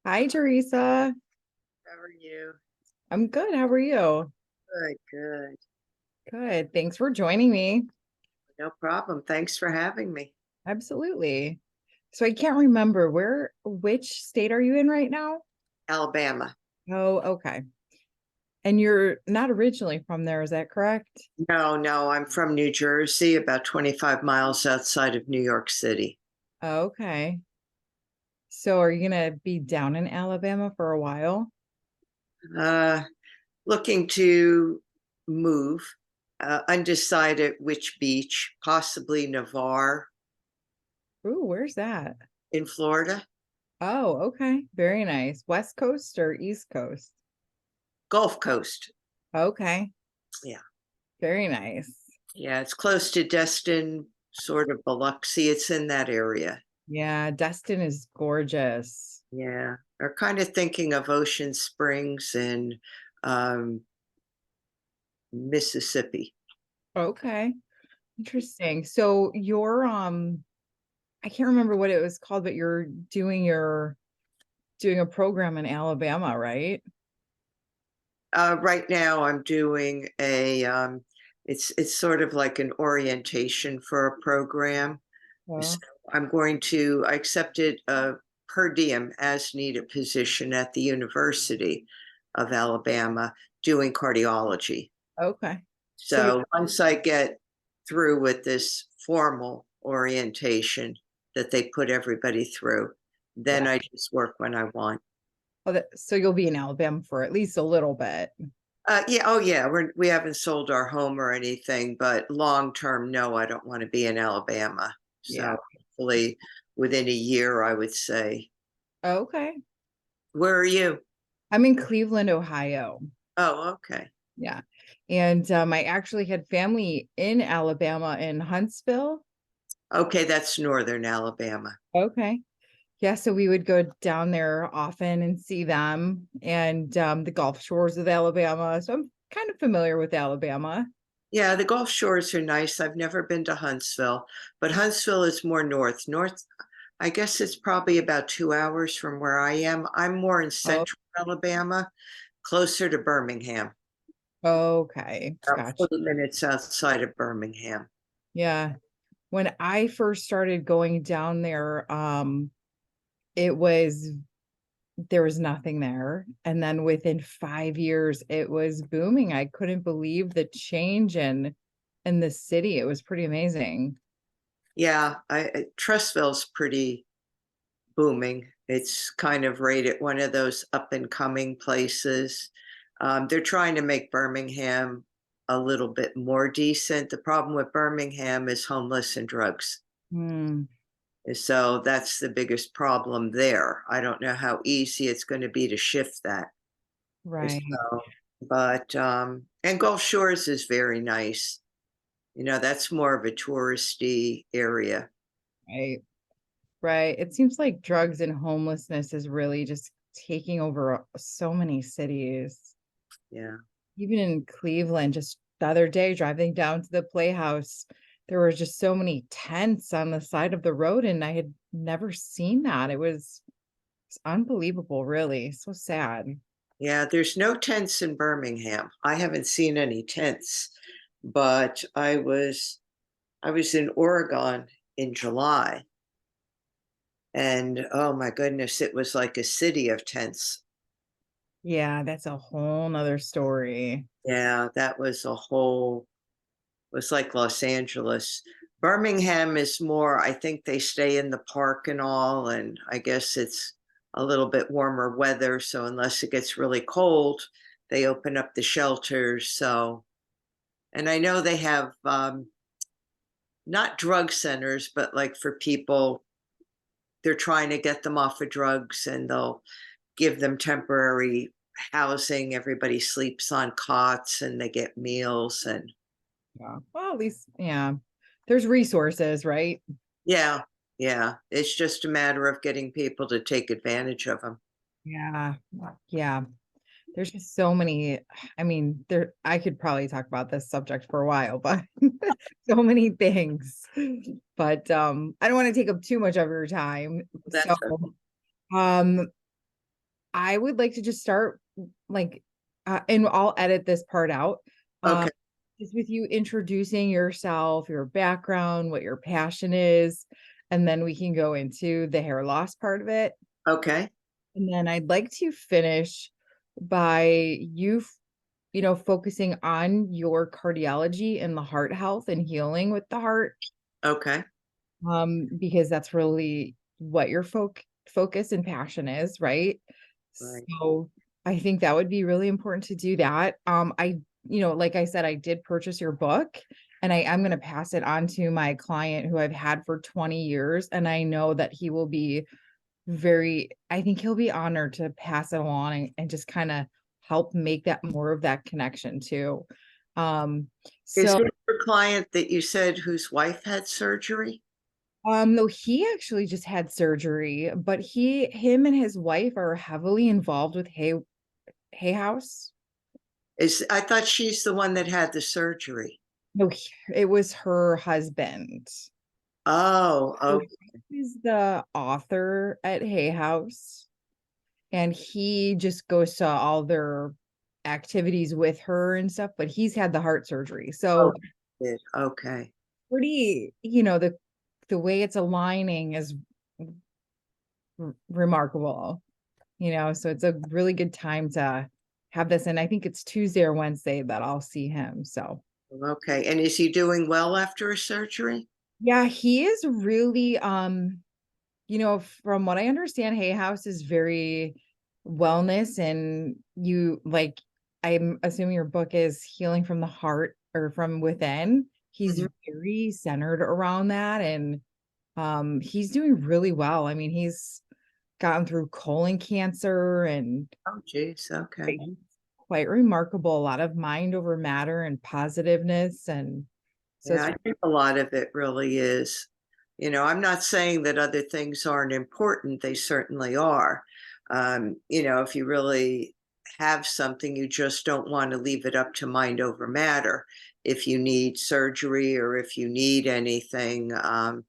Hi, Teresa. How are you? I'm good. How are you? Good, good. Good. Thanks for joining me. No problem. Thanks for having me. Absolutely. So I can't remember which state are you in right now? Alabama. Oh, okay. And you're not originally from there, is that correct? No, no, I'm from New Jersey, about 25 miles outside of New York City. Okay. So are you gonna be down in Alabama for a while? Uh, Looking to move, undecided which beach, possibly Navarre Ooh, where's that? in Florida, Oh, okay. Very nice. West Coast or East Coast? Gulf Coast. Okay. Yeah, Very nice. yeah, it's close to Destin, sort of Biloxi. It's in that area. Yeah, Destin is gorgeous. Yeah, are kind of thinking of Ocean Springs and um, Mississippi. Okay. Interesting. So you're I can't remember what it was called, but you're doing a program in Alabama, right? Right now, I'm doing it's sort of like an orientation for a program. So Well, I accepted a per diem as needed position at the University of Alabama doing cardiology. okay. So you So once I get through with this formal orientation that they put everybody through, then yeah. I just work when I want. So you'll be in Alabama for at least a little bit. Yeah, oh yeah, we haven't sold our home or anything, but long term, no, I don't want to be in Alabama. Yeah. So hopefully within a year, I would say. Okay. Where are you? I'm in Cleveland, Ohio. Oh, okay. Yeah. And I actually had family in Alabama in Huntsville. Okay, that's northern Alabama. Okay. Yeah, so we would go down there often and see them and the Gulf Shores of Alabama. So I'm kind of familiar with Alabama. Yeah, the Gulf Shores are nice. I've never been to Huntsville, but Huntsville is more north. I guess it's probably about 2 hours from where I am. I'm more in Oh, central Alabama, closer to Birmingham, okay. about Gotcha. 40 minutes outside of Birmingham. Yeah. When I first started going down there, it was there was nothing there. And then within 5 years, it was booming. I couldn't believe the change in the city. It was pretty amazing. Yeah, Trussville's pretty booming. It's kind of rated one of those up and coming places. They're trying to make Birmingham a little bit more decent. The problem with Birmingham is homeless and drugs. Hmm, So that's the biggest problem there. I don't know how easy it's going to be to shift that. right. So, but and Gulf Shores is very nice. That's more of a touristy area. Right. Right. It seems like drugs and homelessness is really just taking over so many cities. Yeah. Even in Cleveland, just the other day driving down to the Playhouse, there were just so many tents on the side of the road, and I had never seen that. It's unbelievable, really. So sad. Yeah, there's no tents in Birmingham. I haven't seen any tents, but I was in Oregon in July, and oh my goodness, it was like a city of tents. Yeah, that's a whole nother story. Yeah, that was like Los Angeles. Birmingham is more, I think they stay in the park and all, and I guess it's a little bit warmer weather, so unless it gets really cold, they open up the shelters. So, and I know they have not drug centers, but like for people, they're trying to get them off of drugs and they'll give them temporary housing. Everybody sleeps on cots and they get meals. And Yeah. Well, at least, yeah, there's resources, right? yeah, yeah, it's just a matter of getting people to take advantage of them. Yeah. Yeah. There's just so many. I mean, I could probably talk about this subject for a while, but so many things. But I don't want to take up too much of your time. So That's a, um I would like to just start like, and I'll edit this part out. Um, Okay. just with you introducing yourself, your background, what your passion is, and then we can go into the hair loss part of it. Okay. And then I'd like to finish by focusing on your cardiology and the heart health and healing with the heart, Okay. because that's really what your focus and passion is, right? Right. So I think that would be really important to do that. Like I said, I did purchase your book, and I am going to pass it on to my client who I've had for 20 years. And I know that he will be I think he'll be honored to pass it along and just kind of help make that more of that connection too. Um, Is so this the client that you said whose wife had surgery? no, he actually just had surgery, but him and his wife are heavily involved with Hay House. I thought she's the one that had the surgery. No, it was her husband. Oh, So okay. he's the author at Hay House, and he just goes to all their activities with her and stuff, but he's had the heart surgery. Oh, So okay. pretty, the way it's aligning is remarkable, so it's a really good time to have this. And I think it's Tuesday or Wednesday that I'll see him. So Okay. And is he doing well after a surgery? yeah, he is really from what I understand, Hay House is very wellness, and I'm assuming your book is healing from the heart or from within. He's Mhm. very centered around that, and he's doing really well. I mean, he's gotten through colon cancer, and Oh, geez. Okay. it's quite remarkable. A lot of mind over matter and positiveness, and so Yeah, it's I think a lot of it really is. I'm not saying that other things aren't important. They certainly are. If you really have something, you just don't want to leave it up to mind over matter. If you need surgery or if you need anything, chemo,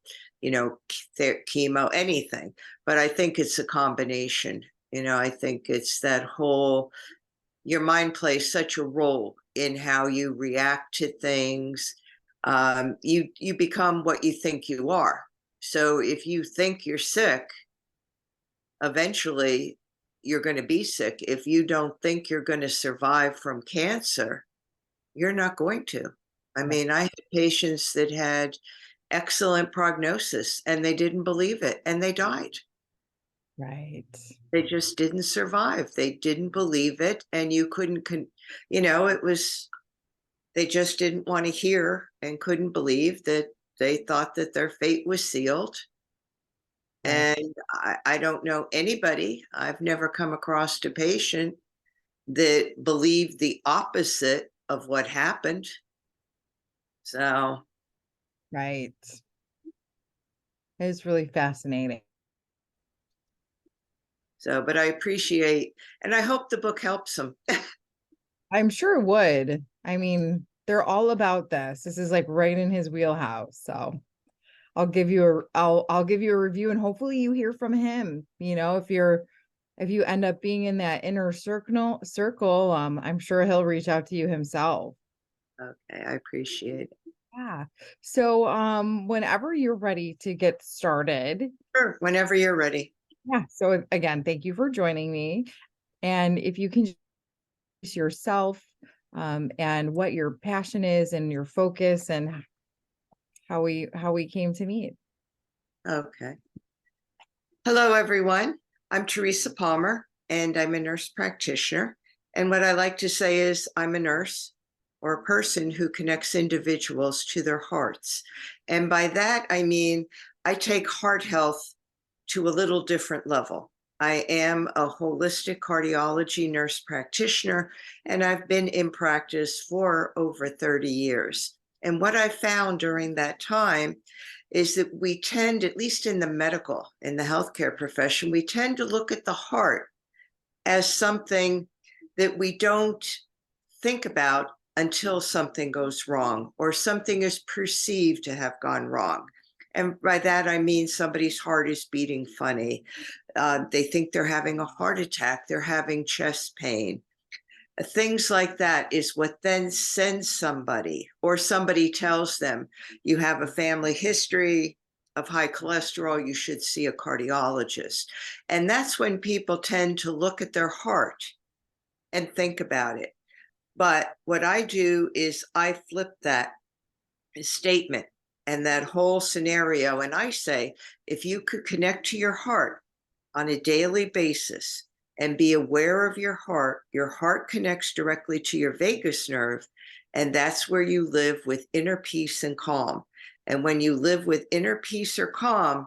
anything. But I think it's a combination. I think it's that whole, your mind plays such a role in how you react to things. You become what you think you are. So if you think you're sick, eventually you're going to be sick. If you don't think you're going to survive from cancer, you're not going to. I mean, I had patients that had excellent prognosis and they didn't believe it and they died. right. They just didn't survive. They didn't believe it and you couldn't it was, they just didn't want to hear and couldn't believe that they thought that their fate was sealed. Right. And I don't know anybody, I've never come across a patient that believed the opposite of what happened. So, Right. It's really fascinating. but I appreciate, and I hope the book helps them. I'm sure it would. I mean, they're all about this. This is like right in his wheelhouse. So I'll give you a review, and hopefully you hear from him. If you end up being in that inner circle, I'm sure he'll reach out to you himself. Okay, I appreciate it. Yeah. So whenever you're ready to get started. Sure, whenever you're ready. Yeah. So again, thank you for joining me. And if you can just yourself, and what your passion is and your focus, and how we came to meet. Okay. Hello, everyone. I'm Teresa Palmer, and I'm a nurse practitioner. And what I like to say is, I'm a nurse or a person who connects individuals to their hearts. And by that, I mean, I take heart health to a little different level. I am a holistic cardiology nurse practitioner, and I've been in practice for over 30 years. And what I found during that time is that we tend, at least in the healthcare profession, we tend to look at the heart as something that we don't think about until something goes wrong or something is perceived to have gone wrong. And by that, I mean somebody's heart is beating funny. They think they're having a heart attack. They're having chest pain. Things like that is what then sends somebody, or somebody tells them, you have a family history of high cholesterol, you should see a cardiologist. And that's when people tend to look at their heart and think about it. But what I do is I flip that statement and that whole scenario, and I say, if you could connect to your heart on a daily basis and be aware of your heart connects directly to your vagus nerve, and that's where you live with inner peace and calm. And when you live with inner peace or calm,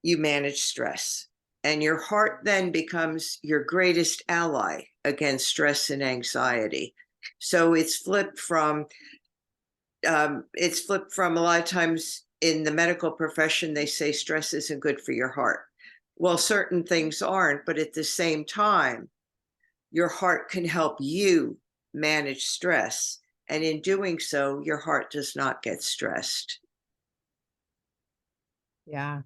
you manage stress. And your heart then becomes your greatest ally against stress and anxiety. So it's flipped from a lot of times in the medical profession, they say stress isn't good for your heart. Well, certain things aren't, but at the same time, your heart can help you manage stress. And in doing so, your heart does not get stressed. Yeah.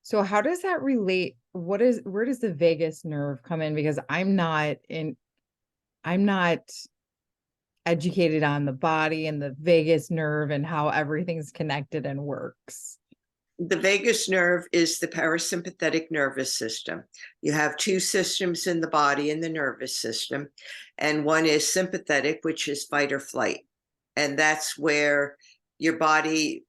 So how does that relate? Where does the vagus nerve come in? Because I'm not educated on the body and the vagus nerve and how everything's connected and works. The vagus nerve is the parasympathetic nervous system. You have two systems in the body in the nervous system, and one is sympathetic, which is fight or flight. And that's where your body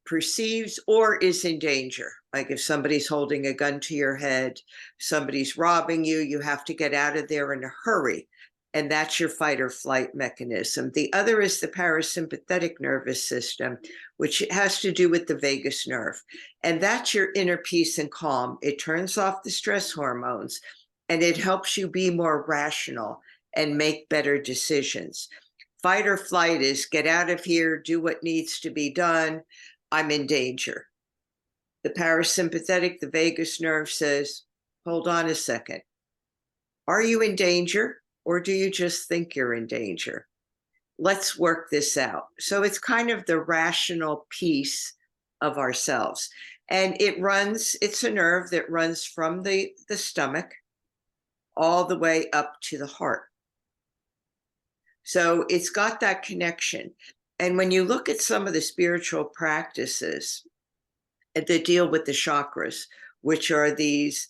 perceives or is in danger. Like if somebody's holding a gun to your head, somebody's robbing you, you have to get out of there in a hurry. And that's your fight or flight mechanism. The other is the parasympathetic nervous system, which has to do with the vagus nerve. And that's your inner peace and calm. It turns off the stress hormones and it helps you be more rational and make better decisions. Fight or flight is get out of here, do what needs to be done. I'm in danger. The parasympathetic, the vagus nerve says, hold on a second. Are you in danger or do you just think you're in danger? Let's work this out. So it's kind of the rational piece of ourselves. And it's a nerve that runs from the stomach all the way up to the heart. So it's got that connection. And when you look at some of the spiritual practices that deal with the chakras, which are these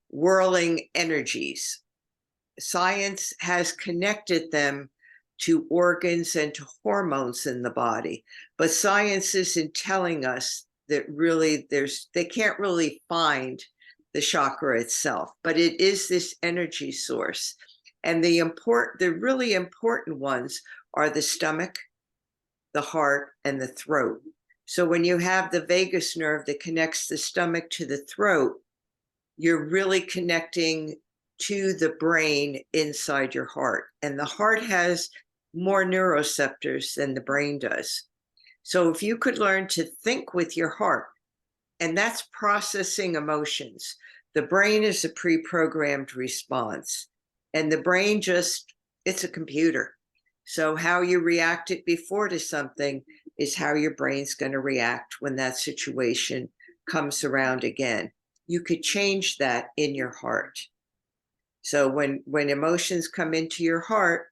whirling energies, science has connected them to organs and to hormones in the body. But science isn't telling us that really they can't really find the chakra itself, but it is this energy source. And the really important ones are the stomach, the heart, and the throat. So when you have the vagus nerve that connects the stomach to the throat, you're really connecting to the brain inside your heart. And the heart has more neuroreceptors than the brain does. So if you could learn to think with your heart, and that's processing emotions, the brain is a pre-programmed response. And the brain it's a computer. So how you reacted before to something is how your brain's going to react when that situation comes around again. You could change that in your heart. So when emotions come into your heart,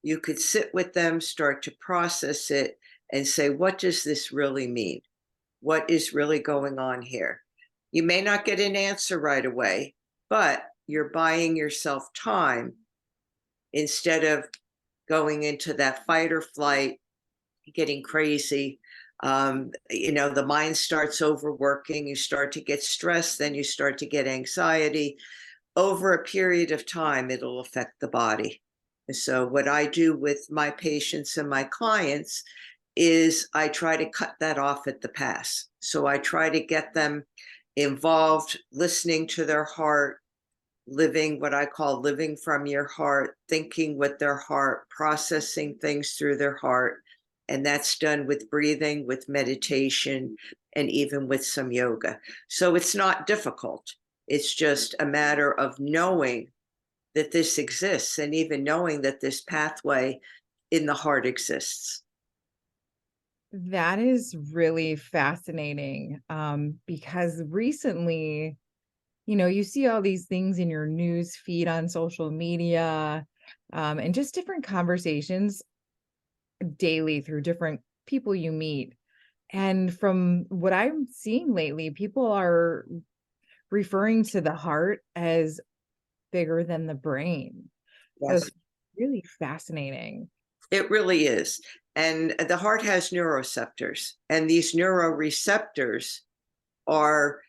you could sit with them, start to process it, and say, what does this really mean? What is really going on here? You may not get an answer right away, but you're buying yourself time instead of going into that fight or flight, getting crazy. The mind starts overworking, you start to get stressed, then you start to get anxiety. Over a period of time, it'll affect the body. So what I do with my patients and my clients is I try to cut that off at the pass. So I try to get them involved, listening to their heart, living what I call living from your heart, thinking with their heart, processing things through their heart. And that's done with breathing, with meditation, and even with some yoga. So it's not difficult. It's just a matter of knowing that this exists and even knowing that this pathway in the heart exists. That is really fascinating, because recently, you see all these things in your news feed on social media, and just different conversations daily through different people you meet. And from what I'm seeing lately, people are referring to the heart as bigger than the brain. So Yes, it's really fascinating. it really is. And the heart has neuroreceptors, and these neuroreceptors are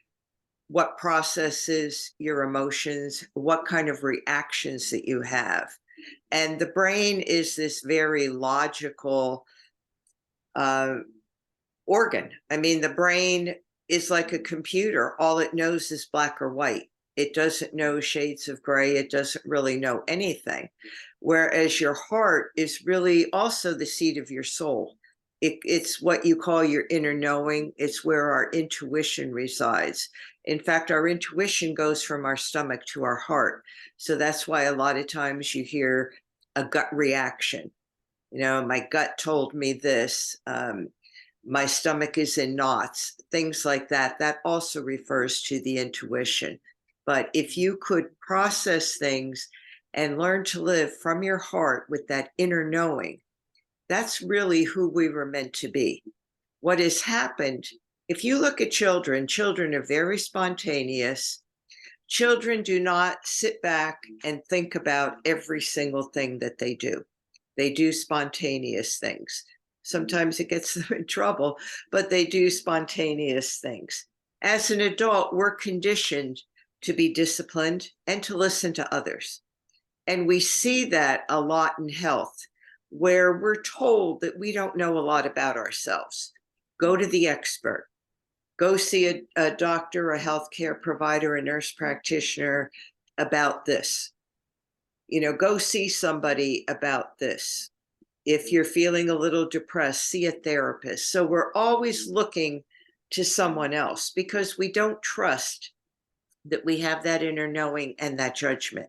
what processes your emotions, what kind of reactions that you have. And the brain is this very logical uh, organ. I mean, the brain is like a computer. All it knows is black or white. It doesn't know shades of gray. It doesn't really know anything. Whereas your heart is really also the seat of your soul. It's what you call your inner knowing. It's where our intuition resides. In fact, our intuition goes from our stomach to our heart. So that's why a lot of times you hear a gut reaction. My gut told me this. My stomach is in knots, things like that. That also refers to the intuition. But if you could process things and learn to live from your heart with that inner knowing, that's really who we were meant to be. What has happened, if you look at children, children are very spontaneous. Children do not sit back and think about every single thing that they do. They do spontaneous things. Sometimes it gets them in trouble, but they do spontaneous things. As an adult, we're conditioned to be disciplined and to listen to others. And we see that a lot in health, where we're told that we don't know a lot about ourselves. Go to the expert, go see a doctor, a healthcare provider, a nurse practitioner about this. Go see somebody about this. If you're feeling a little depressed, see a therapist. So we're always looking to someone else because we don't trust that we have that inner knowing and that judgment.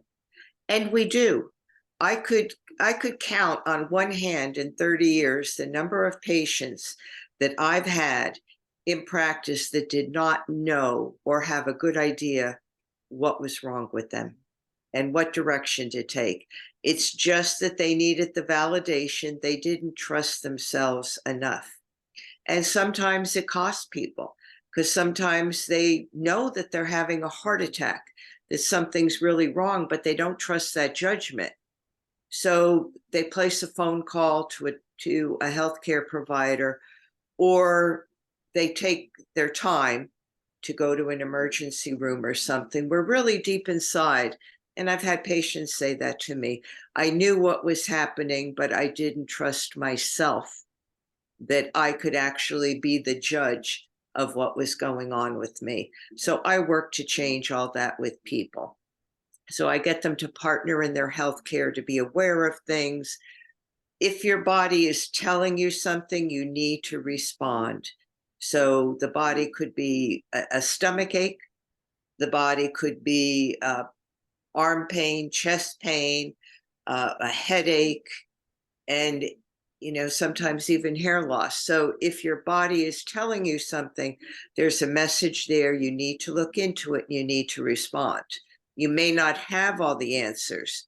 And we do. I could count on one hand in 30 years the number of patients that I've had in practice that did not know or have a good idea what was wrong with them and what direction to take. It's just that they needed the validation. They didn't trust themselves enough. And sometimes it costs people because sometimes they know that they're having a heart attack, that something's really wrong, but they don't trust that judgment. So they place a phone call to a healthcare provider, or they take their time to go to an emergency room or something. We're really deep inside. And I've had patients say that to me. I knew what was happening, but I didn't trust myself that I could actually be the judge of what was going on with me. So I work to change all that with people. So I get them to partner in their healthcare to be aware of things. If your body is telling you something, you need to respond. So the body could be a stomach ache, the body could be arm pain, chest pain, a headache, and sometimes even hair loss. So if your body is telling you something, there's a message there. You need to look into it. You need to respond. You may not have all the answers,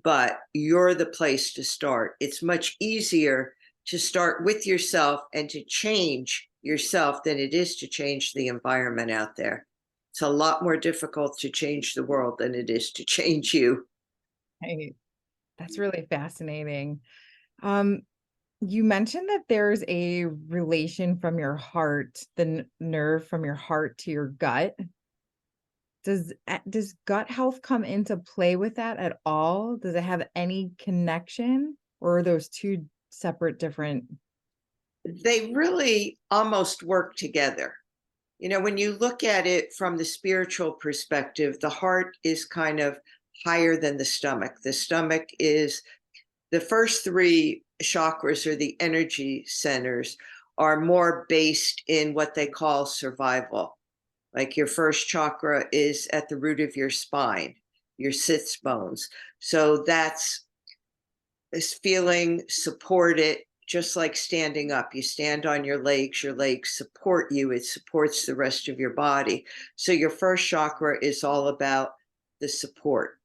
but you're the place to start. It's much easier to start with yourself and to change yourself than it is to change the environment out there. It's a lot more difficult to change the world than it is to change you. Right. That's really fascinating. Um, you mentioned that there's a relation from your heart, the nerve from your heart to your gut. Does gut health come into play with that at all? Does it have any connection, or are those two separate different? They really almost work together. When you look at it from the spiritual perspective, the heart is kind of higher than the stomach. The stomach is the first three chakras, or the energy centers, are more based in what they call survival. Like your first chakra is at the root of your spine, your sits bones. So that's is feeling supported, just like standing up. You stand on your legs support you, it supports the rest of your body. So your first chakra is all about the support.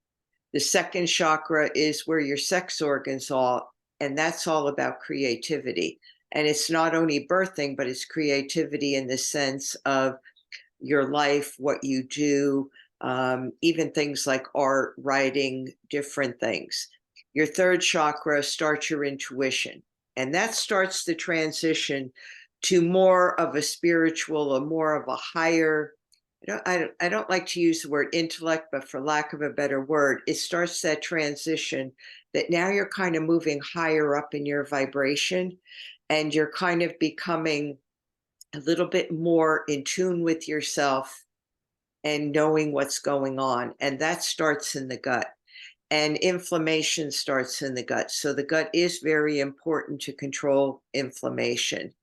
The second chakra is where your sex organs are, and that's all about creativity. And it's not only birthing, but it's creativity in the sense of your life, what you do, even things like art, writing, different things. Your third chakra starts your intuition, and that starts the transition to more of a spiritual or more of a higher. I don't like to use the word intellect, but for lack of a better word, it starts that transition that now you're kind of moving higher up in your vibration and you're kind of becoming a little bit more in tune with yourself and knowing what's going on. And that starts in the gut. And inflammation starts in the gut. So the gut is very important to control inflammation.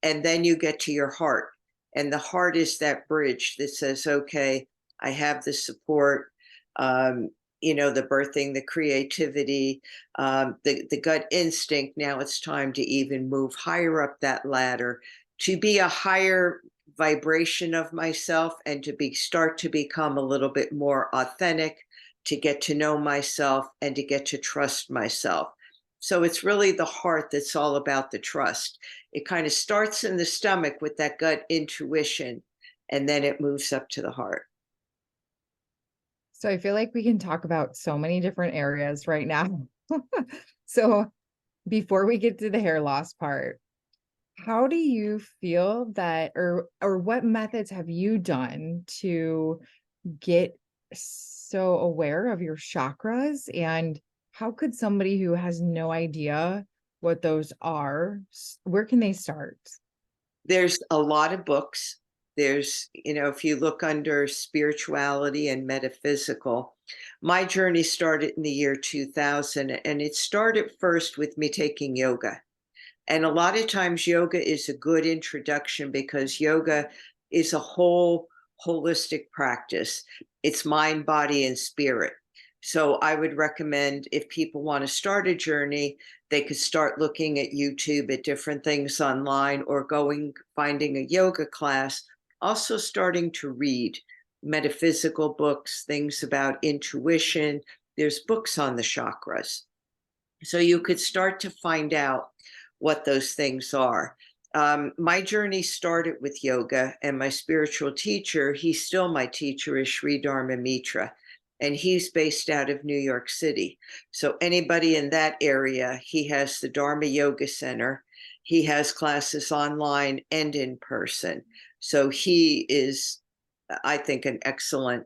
And then you get to your heart. And the heart is that bridge that says, okay, I have the support, the birthing, the creativity, the gut instinct. Now it's time to even move higher up that ladder to be a higher vibration of myself and to start to become a little bit more authentic, to get to know myself and to get to trust myself. So it's really the heart that's all about the trust. It kind of starts in the stomach with that gut intuition, and then it moves up to the heart. So I feel like we can talk about so many different areas right now. So before we get to the hair loss part, how do you feel that, or what methods have you done to get so aware of your chakras? And how could somebody who has no idea what those are, where can they start? There's a lot of books. If you look under spirituality and metaphysical, my journey started in the year 2000, and it started first with me taking yoga. And a lot of times, yoga is a good introduction because yoga is a whole holistic practice. It's mind, body, and spirit. So I would recommend if people want to start a journey, they could start looking at YouTube at different things online or finding a yoga class. Also, starting to read metaphysical books, things about intuition. There's books on the chakras. So you could start to find out what those things are. My journey started with yoga, and my spiritual teacher, he's still my teacher, is Sri Dharma Mitra, and he's based out of New York City. So anybody in that area, he has the Dharma Yoga Center. He has classes online and in person. So he is, I think, an excellent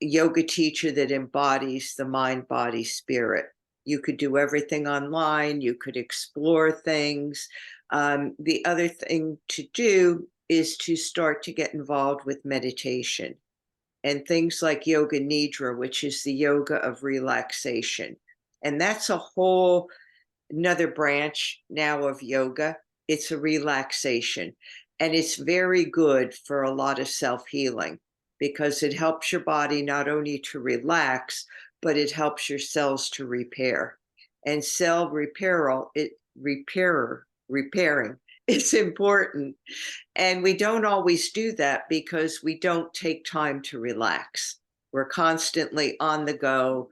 yoga teacher that embodies the mind, body, spirit. You could do everything online. You could explore things. The other thing to do is to start to get involved with meditation and things like yoga nidra, which is the yoga of relaxation. And that's a whole another branch now of yoga. It's a relaxation. And it's very good for a lot of self-healing because it helps your body not only to relax, but it helps your cells to repair. And cell repairing is important. And we don't always do that because we don't take time to relax. We're constantly on the go.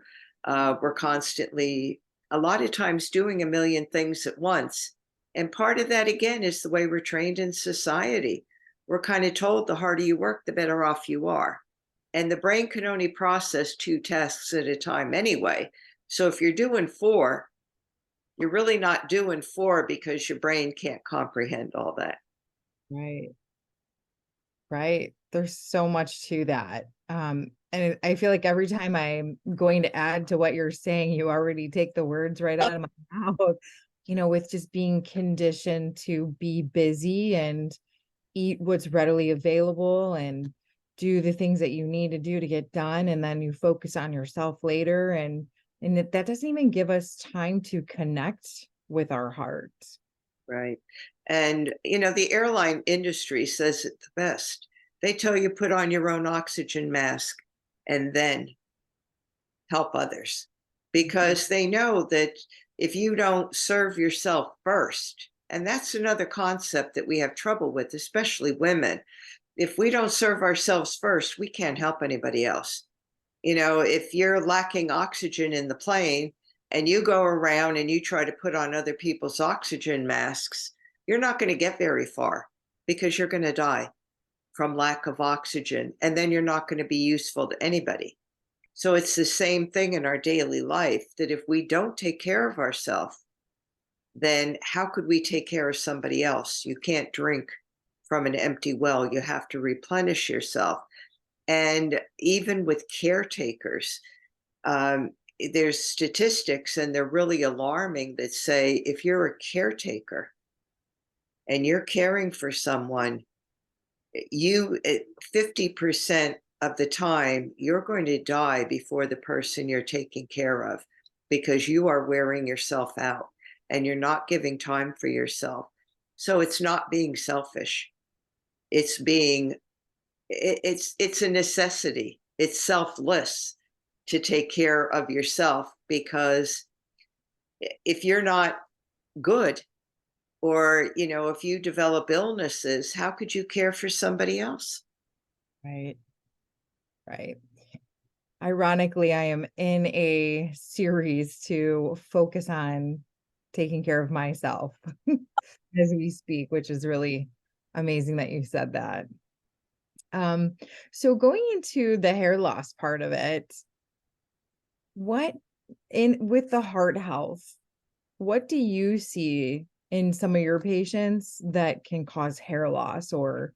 We're constantly, a lot of times, doing a million things at once. And part of that, again, is the way we're trained in society. We're kind of told the harder you work, the better off you are. And the brain can only process 2 tasks at a time anyway. So if you're doing 4, you're really not doing 4 because your brain can't comprehend all that. Right. Right. There's so much to that. And I feel like every time I'm going to add to what you're saying, you already take the words right out of my mouth, with just being conditioned to be busy and eat what's readily available and do the things that you need to do to get done. And then you focus on yourself later. And that doesn't even give us time to connect with our hearts. Right. And, the airline industry says it the best. They tell you put on your own oxygen mask and then help others because they know that if you don't serve yourself first, and that's another concept that we have trouble with, especially women. If we don't serve ourselves first, we can't help anybody else. If you're lacking oxygen in the plane and you go around and you try to put on other people's oxygen masks, you're not going to get very far because you're going to die from lack of oxygen. And then you're not going to be useful to anybody. So it's the same thing in our daily life, that if we don't take care of ourselves, then how could we take care of somebody else? You can't drink from an empty well. You have to replenish yourself. And even with caretakers, um, there's statistics, and they're really alarming, that say if you're a caretaker and you're caring for someone, 50% of the time you're going to die before the person you're taking care of, because you are wearing yourself out and you're not giving time for yourself. So it's not being selfish. It's being it's a necessity. It's selfless to take care of yourself, because if you're not good, or if you develop illnesses, how could you care for somebody else? Right. Right. Ironically, I am in a series to focus on taking care of myself as we speak, which is really amazing that you said that. Um, so going into the hair loss part of it, what in with the heart health, what do you see in some of your patients that can cause hair loss? Or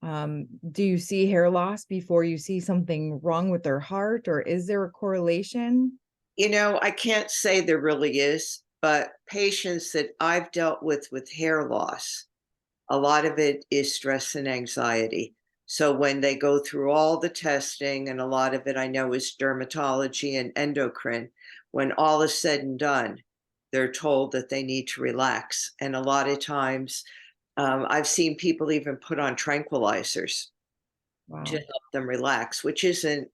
do you see hair loss before you see something wrong with their heart, or is there a correlation? I can't say there really is, but patients that I've dealt with hair loss, a lot of it is stress and anxiety. So when they go through all the testing, and a lot of it I know is dermatology and endocrine, when all is said and done, they're told that they need to relax. And a lot of times, I've seen people even put on tranquilizers to Wow. help them relax, which isn't,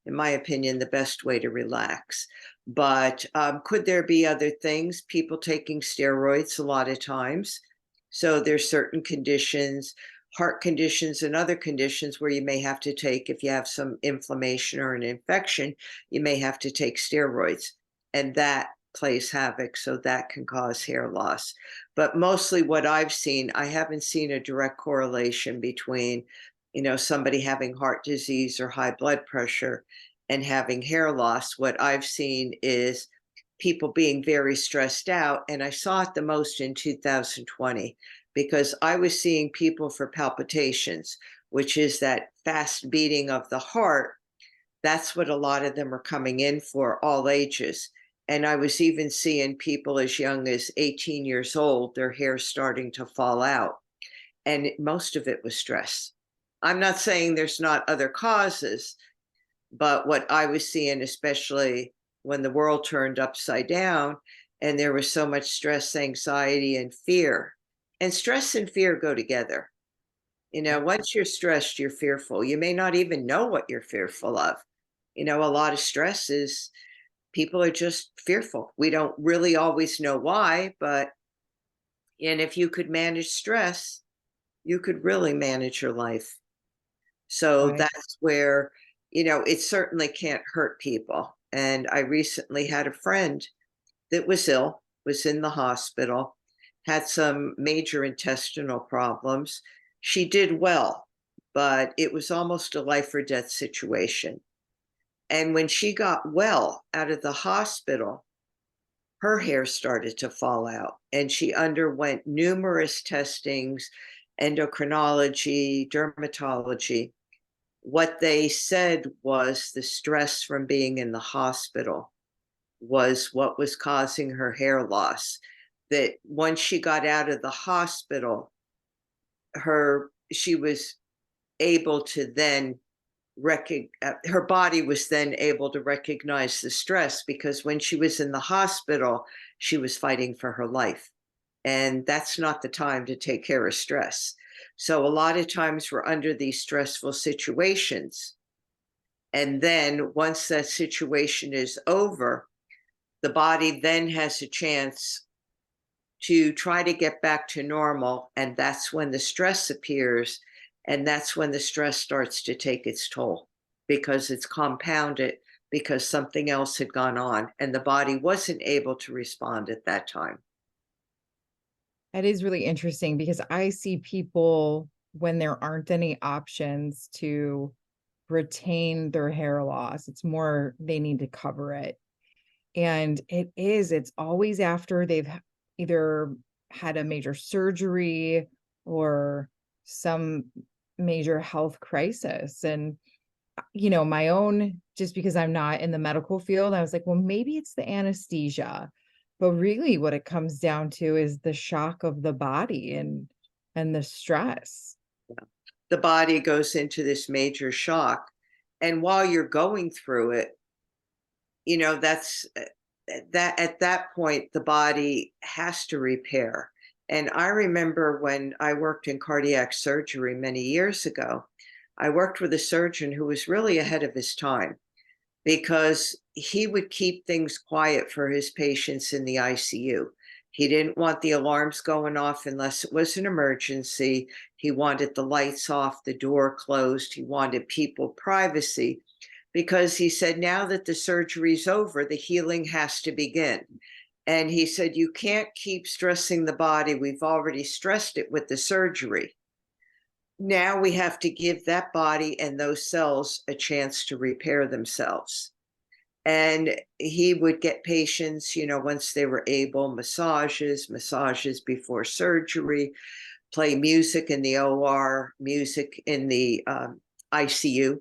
in my opinion, the best way to relax. But could there be other things? People taking steroids a lot of times. So there's certain conditions, heart conditions, and other conditions where you may have to take, if you have some inflammation or an infection, you may have to take steroids. And that plays havoc. So that can cause hair loss. But mostly what I've seen, I haven't seen a direct correlation between somebody having heart disease or high blood pressure and having hair loss. What I've seen is people being very stressed out. And I saw it the most in 2020, because I was seeing people for palpitations, which is that fast beating of the heart. That's what a lot of them are coming in for, all ages. And I was even seeing people as young as 18 years old, their hair starting to fall out. And most of it was stress. I'm not saying there's not other causes, but what I was seeing, especially when the world turned upside down and there was so much stress, anxiety, and fear. And stress and fear go together. Once you're stressed, you're fearful. You may not even know what you're fearful of. A lot of stress is, people are just fearful. We don't really always know why, and if you could manage stress, you could really manage your life. So Right. that's where, it certainly can't hurt people. And I recently had a friend that was ill, was in the hospital, had some major intestinal problems. She did well, but it was almost a life or death situation. And when she got well out of the hospital, her hair started to fall out, and she underwent numerous testings, endocrinology, dermatology. What they said was the stress from being in the hospital was what was causing her hair loss. That once she got out of the hospital, she was able to then her body was then able to recognize the stress, because when she was in the hospital, she was fighting for her life. And that's not the time to take care of stress. So a lot of times we're under these stressful situations. And then once that situation is over, the body then has a chance to try to get back to normal. And that's when the stress appears. And that's when the stress starts to take its toll because it's compounded because something else had gone on and the body wasn't able to respond at that time. That is really interesting because I see people when there aren't any options to retain their hair loss, it's more they need to cover it. And it's always after they've either had a major surgery or some major health crisis. And, my own, just because I'm not in the medical field, I was like, well, maybe it's the anesthesia. But really what it comes down to is the shock of the body and the stress. The body goes into this major shock. And while you're going through it, that's that at that point, the body has to repair. And I remember when I worked in cardiac surgery many years ago, I worked with a surgeon who was really ahead of his time because he would keep things quiet for his patients in the ICU. He didn't want the alarms going off unless it was an emergency. He wanted the lights off, the door closed. He wanted people privacy because he said, now that the surgery's over, the healing has to begin. And he said, you can't keep stressing the body. We've already stressed it with the surgery. Now we have to give that body and those cells a chance to repair themselves. And he would get patients, once they were able, massages before surgery, play music in the OR, music in the ICU.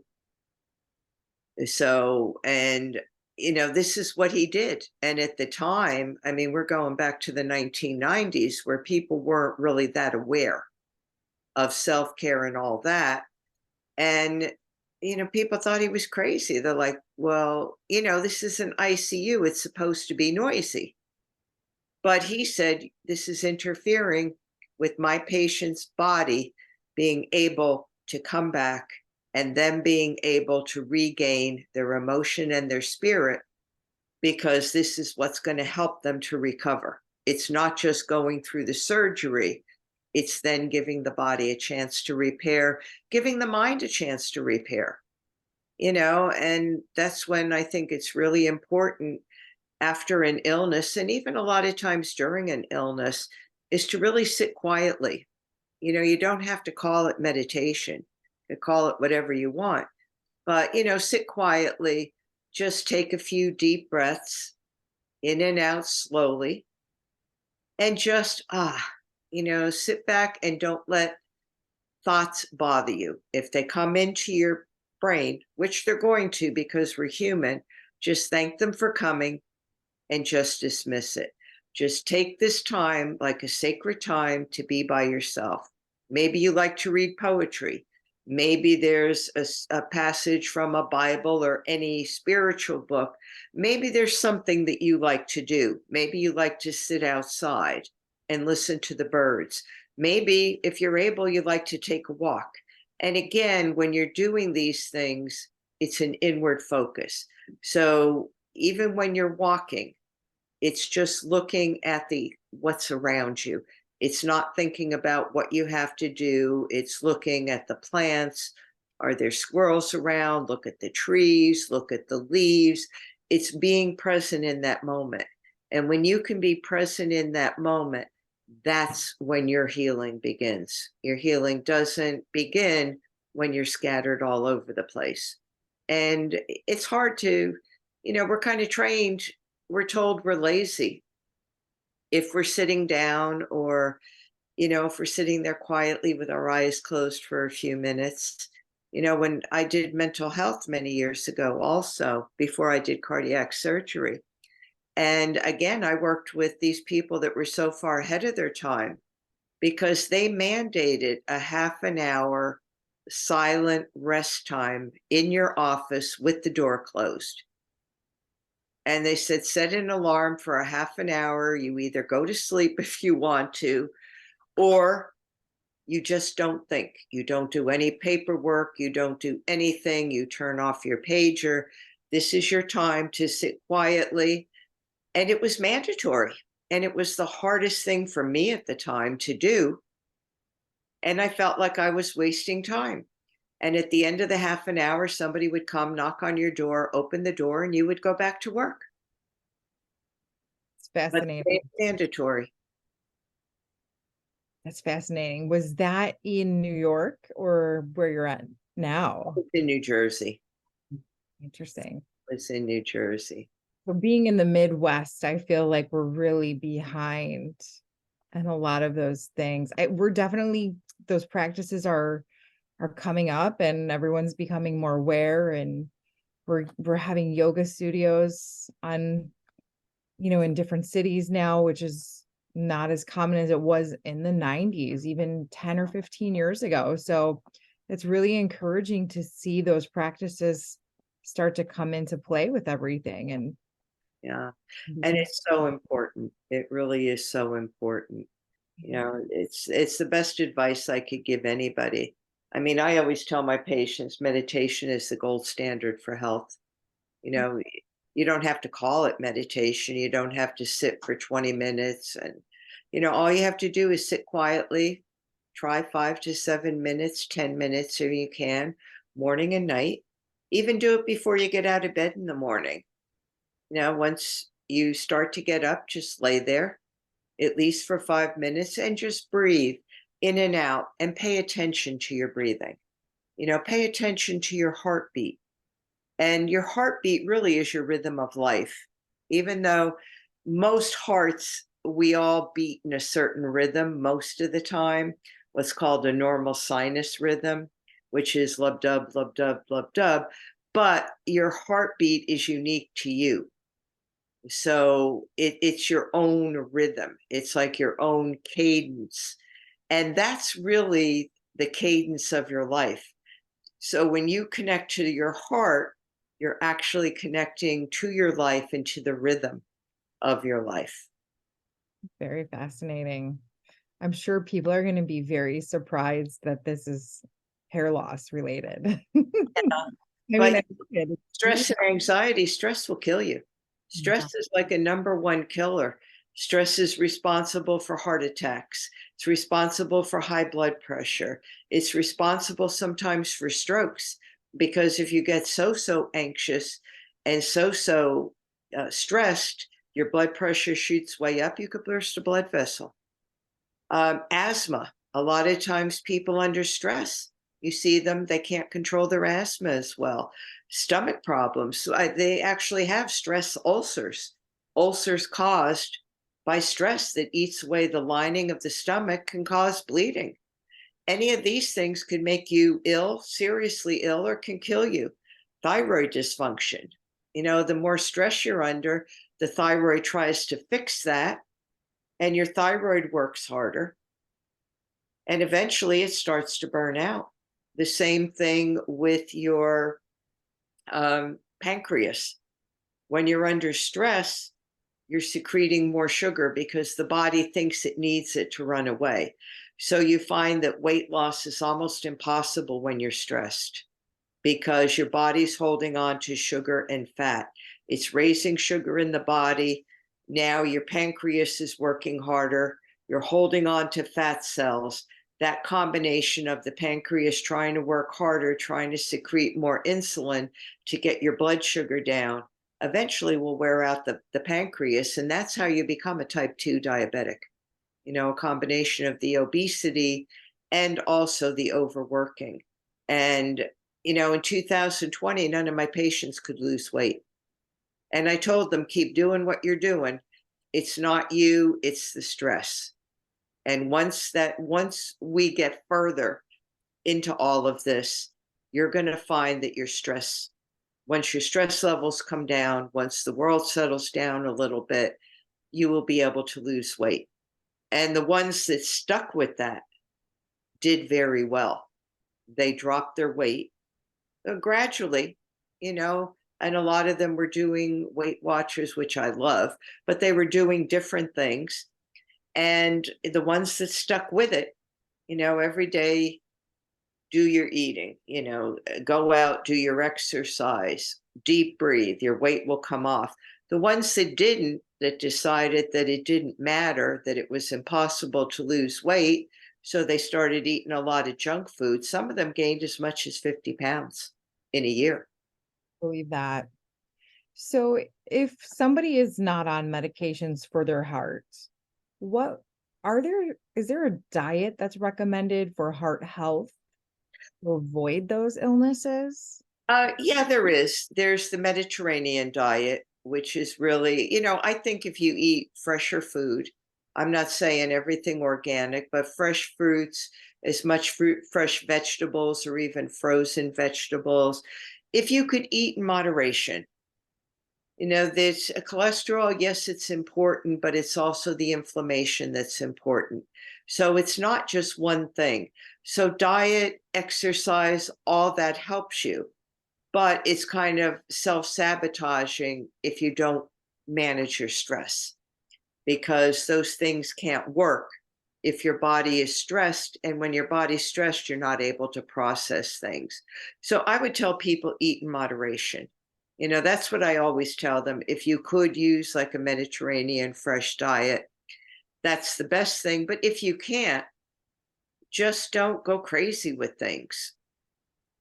So, and, this is what he did. And at the time, I mean, we're going back to the 1990s where people weren't really that aware of self-care and all that. And, people thought he was crazy. They're like, well, this is an ICU. It's supposed to be noisy. But he said, this is interfering with my patient's body being able to come back and them being able to regain their emotion and their spirit because this is what's going to help them to recover. It's not just going through the surgery. It's then giving the body a chance to repair, giving the mind a chance to repair, and that's when I think it's really important after an illness, and even a lot of times during an illness, is to really sit quietly. You don't have to call it meditation, you call it whatever you want, but, sit quietly, just take a few deep breaths in and out slowly, and just, sit back and don't let thoughts bother you. If they come into your brain, which they're going to because we're human, just thank them for coming and just dismiss it. Just take this time like a sacred time to be by yourself. Maybe you like to read poetry. Maybe there's a passage from a Bible or any spiritual book. Maybe there's something that you like to do. Maybe you like to sit outside and listen to the birds. Maybe if you're able, you like to take a walk. And again, when you're doing these things, it's an inward focus. So even when you're walking, it's just looking at what's around you. It's not thinking about what you have to do. It's looking at the plants. Are there squirrels around? Look at the trees, look at the leaves. It's being present in that moment. And when you can be present in that moment, that's when your healing begins. Your healing doesn't begin when you're scattered all over the place. And it's hard to, we're kind of trained, we're told we're lazy if we're sitting down or, if we're sitting there quietly with our eyes closed for a few minutes. When I did mental health many years ago, also before I did cardiac surgery, and again, I worked with these people that were so far ahead of their time because they mandated a half an hour silent rest time in your office with the door closed. And they said, set an alarm for a half an hour. You either go to sleep if you want to, or you just don't think. You don't do any paperwork. You don't do anything. You turn off your pager. This is your time to sit quietly And it was mandatory. And it was the hardest thing for me at the time to do. And I felt like I was wasting time. And at the end of the half an hour, somebody would come, knock on your door, open the door, and you would go back to work. It's But fascinating. it's mandatory. That's fascinating. Was that in New York or where you're at now? It's in New Jersey. Interesting. It's in New Jersey. So being in the Midwest, I feel like we're really behind and a lot of those things. We're definitely, those practices are coming up and everyone's becoming more aware, and we're having yoga studios on, in different cities now, which is not as common as it was in the 90s, even 10 or 15 years ago. So it's really encouraging to see those practices start to come into play with everything and Yeah. And become. it's so important. It really is so important. It's the best advice I could give anybody. I mean, I always tell my patients meditation is the gold standard for health. You know, you don't have to call it meditation. You don't have to sit for 20 minutes. And, all you have to do is sit quietly, try 5 to 7 minutes, 10 minutes if you can, morning and night. Even do it before you get out of bed in the morning. Once you start to get up, just lay there at least for 5 minutes and just breathe in and out and pay attention to your breathing. Pay attention to your heartbeat. And your heartbeat really is your rhythm of life. Even though most hearts, we all beat in a certain rhythm most of the time, what's called a normal sinus rhythm, which is lub dub, lub dub, lub dub. But your heartbeat is unique to you. So it's your own rhythm. It's like your own cadence. And that's really the cadence of your life. So when you connect to your heart, you're actually connecting to your life and to the rhythm of your life. Very fascinating. I'm sure people are going to be very surprised that this is hair loss related. I mean, But I did. stress and anxiety, stress will kill you. Yeah, Stress is like a number one killer. Stress is responsible for heart attacks. It's responsible for high blood pressure. It's responsible sometimes for strokes, because if you get so anxious and so stressed, your blood pressure shoots way up. You could burst a blood vessel. Asthma. A lot of times people under stress, you see them, they can't control their asthma as well. Stomach problems. So they actually have stress ulcers, ulcers caused by stress that eats away the lining of the stomach, can cause bleeding. Any of these things could make you ill, seriously ill, or can kill you. Thyroid dysfunction. The more stress you're under, the thyroid tries to fix that, and your thyroid works harder, and eventually it starts to burn out. The same thing with your pancreas. When you're under stress, you're secreting more sugar because the body thinks it needs it to run away. So you find that weight loss is almost impossible when you're stressed, because your body's holding on to sugar and fat. It's raising sugar in the body. Now your pancreas is working harder. You're holding on to fat cells. That combination of the pancreas trying to work harder, trying to secrete more insulin to get your blood sugar down, eventually will wear out the pancreas. And that's how you become a type 2 diabetic. A combination of the obesity and also the overworking. And in 2020, none of my patients could lose weight. And I told them, keep doing what you're doing. It's not you, it's the stress. And once we get further into all of this, you're going to find that once your stress levels come down, once the world settles down a little bit, you will be able to lose weight. And the ones that stuck with that did very well. They dropped their weight gradually, and a lot of them were doing Weight Watchers, which I love, but they were doing different things. And the ones that stuck with it, every day, do your eating, go out, do your exercise, deep breathe, your weight will come off. The ones that didn't, that decided that it didn't matter, that it was impossible to lose weight, so they started eating a lot of junk food. Some of them gained as much as 50 pounds in a year. Believe that. So if somebody is not on medications for their heart, what is there a diet that's recommended for heart health to avoid those illnesses? Yeah, there is. There's the Mediterranean diet, which is really, I think if you eat fresher food, I'm not saying everything organic, but fresh fruits, as much fruit, fresh vegetables, or even frozen vegetables. If you could eat in moderation, there's a cholesterol, yes, it's important, but it's also the inflammation that's important. So it's not just one thing. So diet, exercise, all that helps you, but it's kind of self-sabotaging if you don't manage your stress, because those things can't work if your body is stressed, and when your body's stressed, you're not able to process things. So I would tell people, eat in moderation. That's what I always tell them. If you could use like a Mediterranean fresh diet, that's the best thing. But if you can't, just don't go crazy with things.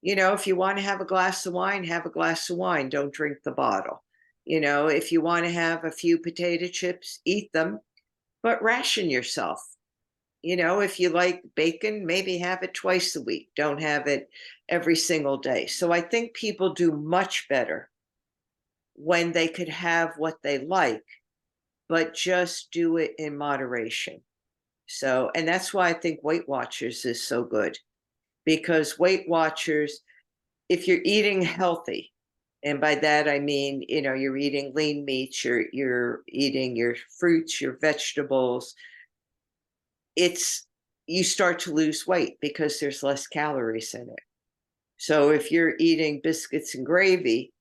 If you want to have a glass of wine, have a glass of wine. Don't drink the bottle. If you want to have a few potato chips, eat them, but ration yourself. If you like bacon, maybe have it twice a week. Don't have it every single day. So I think people do much better when they could have what they like, but just do it in moderation. So, and that's why I think Weight Watchers is so good, because Weight Watchers, if you're eating healthy, and by that I mean, you're eating lean meats, you're eating your fruits, your vegetables, it's you start to lose weight because there's less calories in it. So if you're eating biscuits and gravy,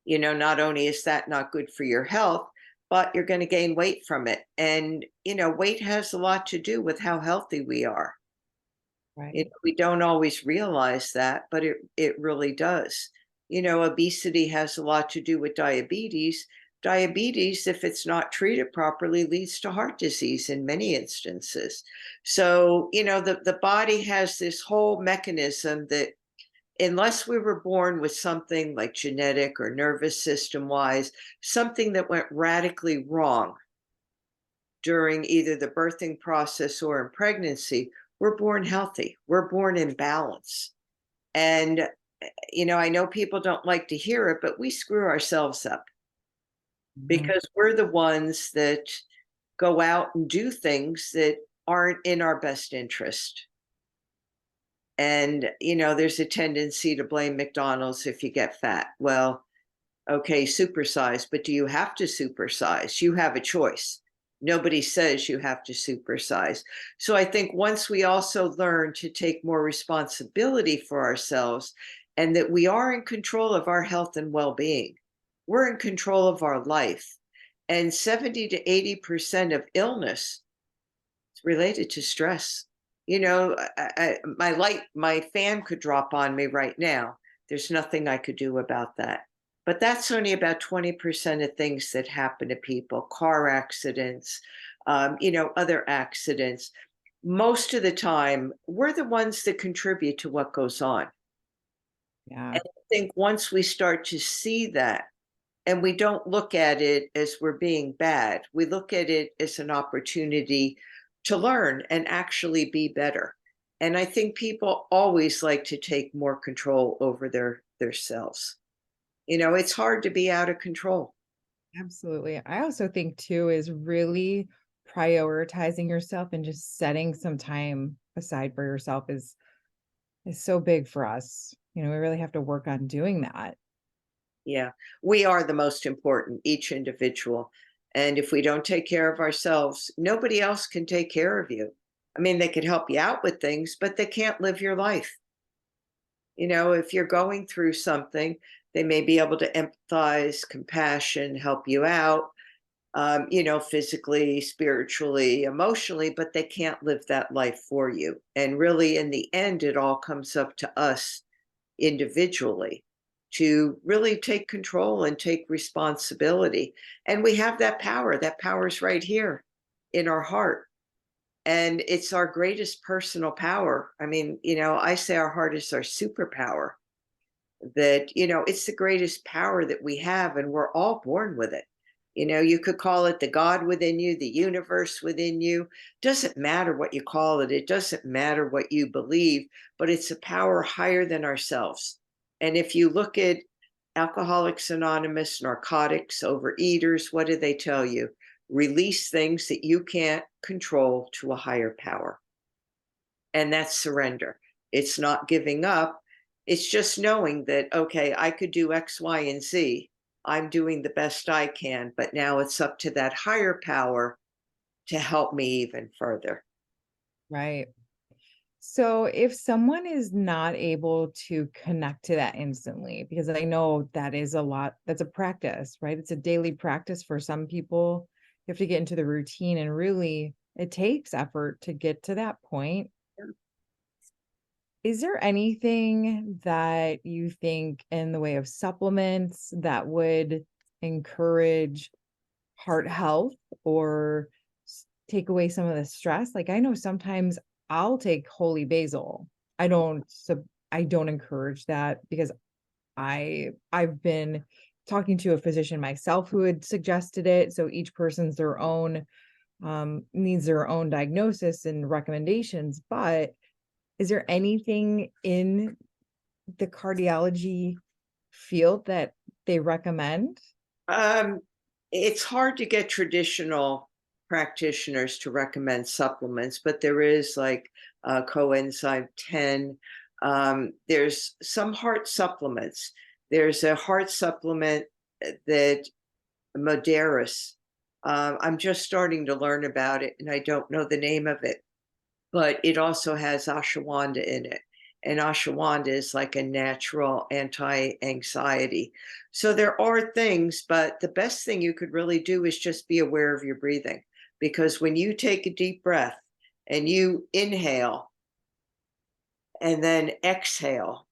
not only is that not good for your health, but you're going to gain weight from it. And, weight has a lot to do with how healthy we are. Right. We don't always realize that, but it really does. Obesity has a lot to do with diabetes. Diabetes, if it's not treated properly, leads to heart disease in many instances. So, the body has this whole mechanism that, unless we were born with something like genetic or nervous system wise, something that went radically wrong during either the birthing process or in pregnancy, we're born healthy. We're born in balance. And, I know people don't like to hear it, but we screw ourselves up Mhm. because we're the ones that go out and do things that aren't in our best interest. And, there's a tendency to blame McDonald's if you get fat. Well, okay, supersize, but do you have to supersize? You have a choice. Nobody says you have to supersize. So I think once we also learn to take more responsibility for ourselves, and that we are in control of our health and well being, we're in control of our life. And 70 to 80% of illness is related to stress. My fan could drop on me right now. There's nothing I could do about that. But that's only about 20% of things that happen to people, car accidents, other accidents. Most of the time, we're the ones that contribute to what goes on. Yeah. And I think once we start to see that, and we don't look at it as we're being bad, we look at it as an opportunity to learn and actually be better. And I think people always like to take more control over their selves. It's hard to be out of control. Absolutely. I also think too is really prioritizing yourself and just setting some time aside for yourself is so big for us. We really have to work on doing that. Yeah. We are the most important, each individual. And if we don't take care of ourselves, nobody else can take care of you. I mean, they could help you out with things, but they can't live your life. If you're going through something, they may be able to empathize, compassion, help you out, physically, spiritually, emotionally, but they can't live that life for you. And really, in the end, it all comes up to us individually. to really take control and take responsibility. And we have that power. That power is right here in our heart. And it's our greatest personal power. I mean, I say our heart is our superpower, that, it's the greatest power that we have, and we're all born with it. You could call it the God within you, the universe within you. Doesn't matter what you call it. It doesn't matter what you believe, but it's a power higher than ourselves. And if you look at Alcoholics Anonymous, narcotics, overeaters, what do they tell you? Release things that you can't control to a higher power. And that's surrender. It's not giving up. It's just knowing that, okay, I could do X, Y, and Z. I'm doing the best I can, but now it's up to that higher power to help me even further. Right. So if someone is not able to connect to that instantly, because I know that is a lot, that's a practice, right? It's a daily practice for some people. You have to get into the routine, and really it takes effort to get to that point. Is there anything that you think in the way of supplements that would encourage heart health or take away some of the stress? Like, I know sometimes I'll take holy basil. I don't encourage that, because I've been talking to a physician myself who had suggested it. So each person's their own, needs their own diagnosis and recommendations. But is there anything in the cardiology field that they recommend? Um, it's hard to get traditional practitioners to recommend supplements, but there is like coenzyme 10. There's some heart supplements. There's a heart supplement that Moderis. I'm just starting to learn about it, and I don't know the name of it, but it also has ashwagandha in it. And ashwagandha is like a natural anti-anxiety. So there are things, but the best thing you could really do is just be aware of your breathing. Because when you take a deep breath and you inhale and then exhale,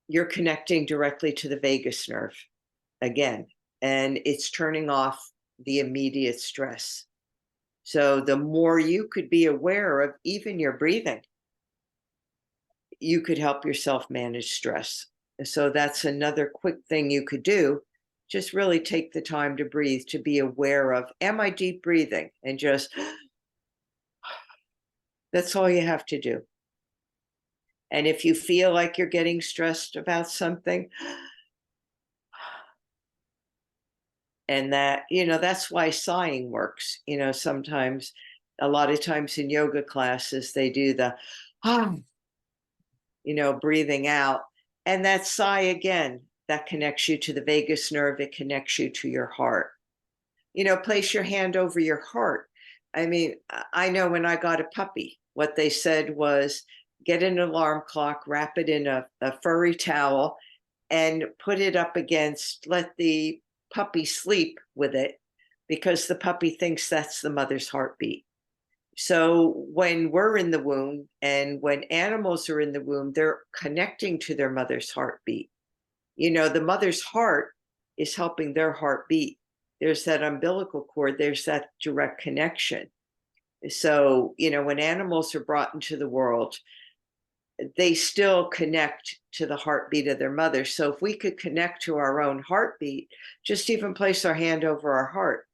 you're connecting directly to the vagus nerve again, and it's turning off the immediate stress. So the more you could be aware of even your breathing, you could help yourself manage stress. So that's another quick thing you could do. Just really take the time to breathe, to be aware of, am I deep breathing? And just, that's all you have to do. And if you feel like you're getting stressed about something, and that's why sighing works. Sometimes, a lot of times in yoga classes, they do the, ah, breathing out. And that sigh again, that connects you to the vagus nerve, it connects you to your heart. Place your hand over your heart. I mean, I know when I got a puppy, what they said was get an alarm clock, wrap it in a furry towel, and put it up against, let the puppy sleep with it, because the puppy thinks that's the mother's heartbeat. So when we're in the womb and when animals are in the womb, they're connecting to their mother's heartbeat. The mother's heart is helping their heartbeat. There's that umbilical cord, there's that direct connection. So, when animals are brought into the world, they still connect to the heartbeat of their mother. So if we could connect to our own heartbeat, just even place our hand over our heart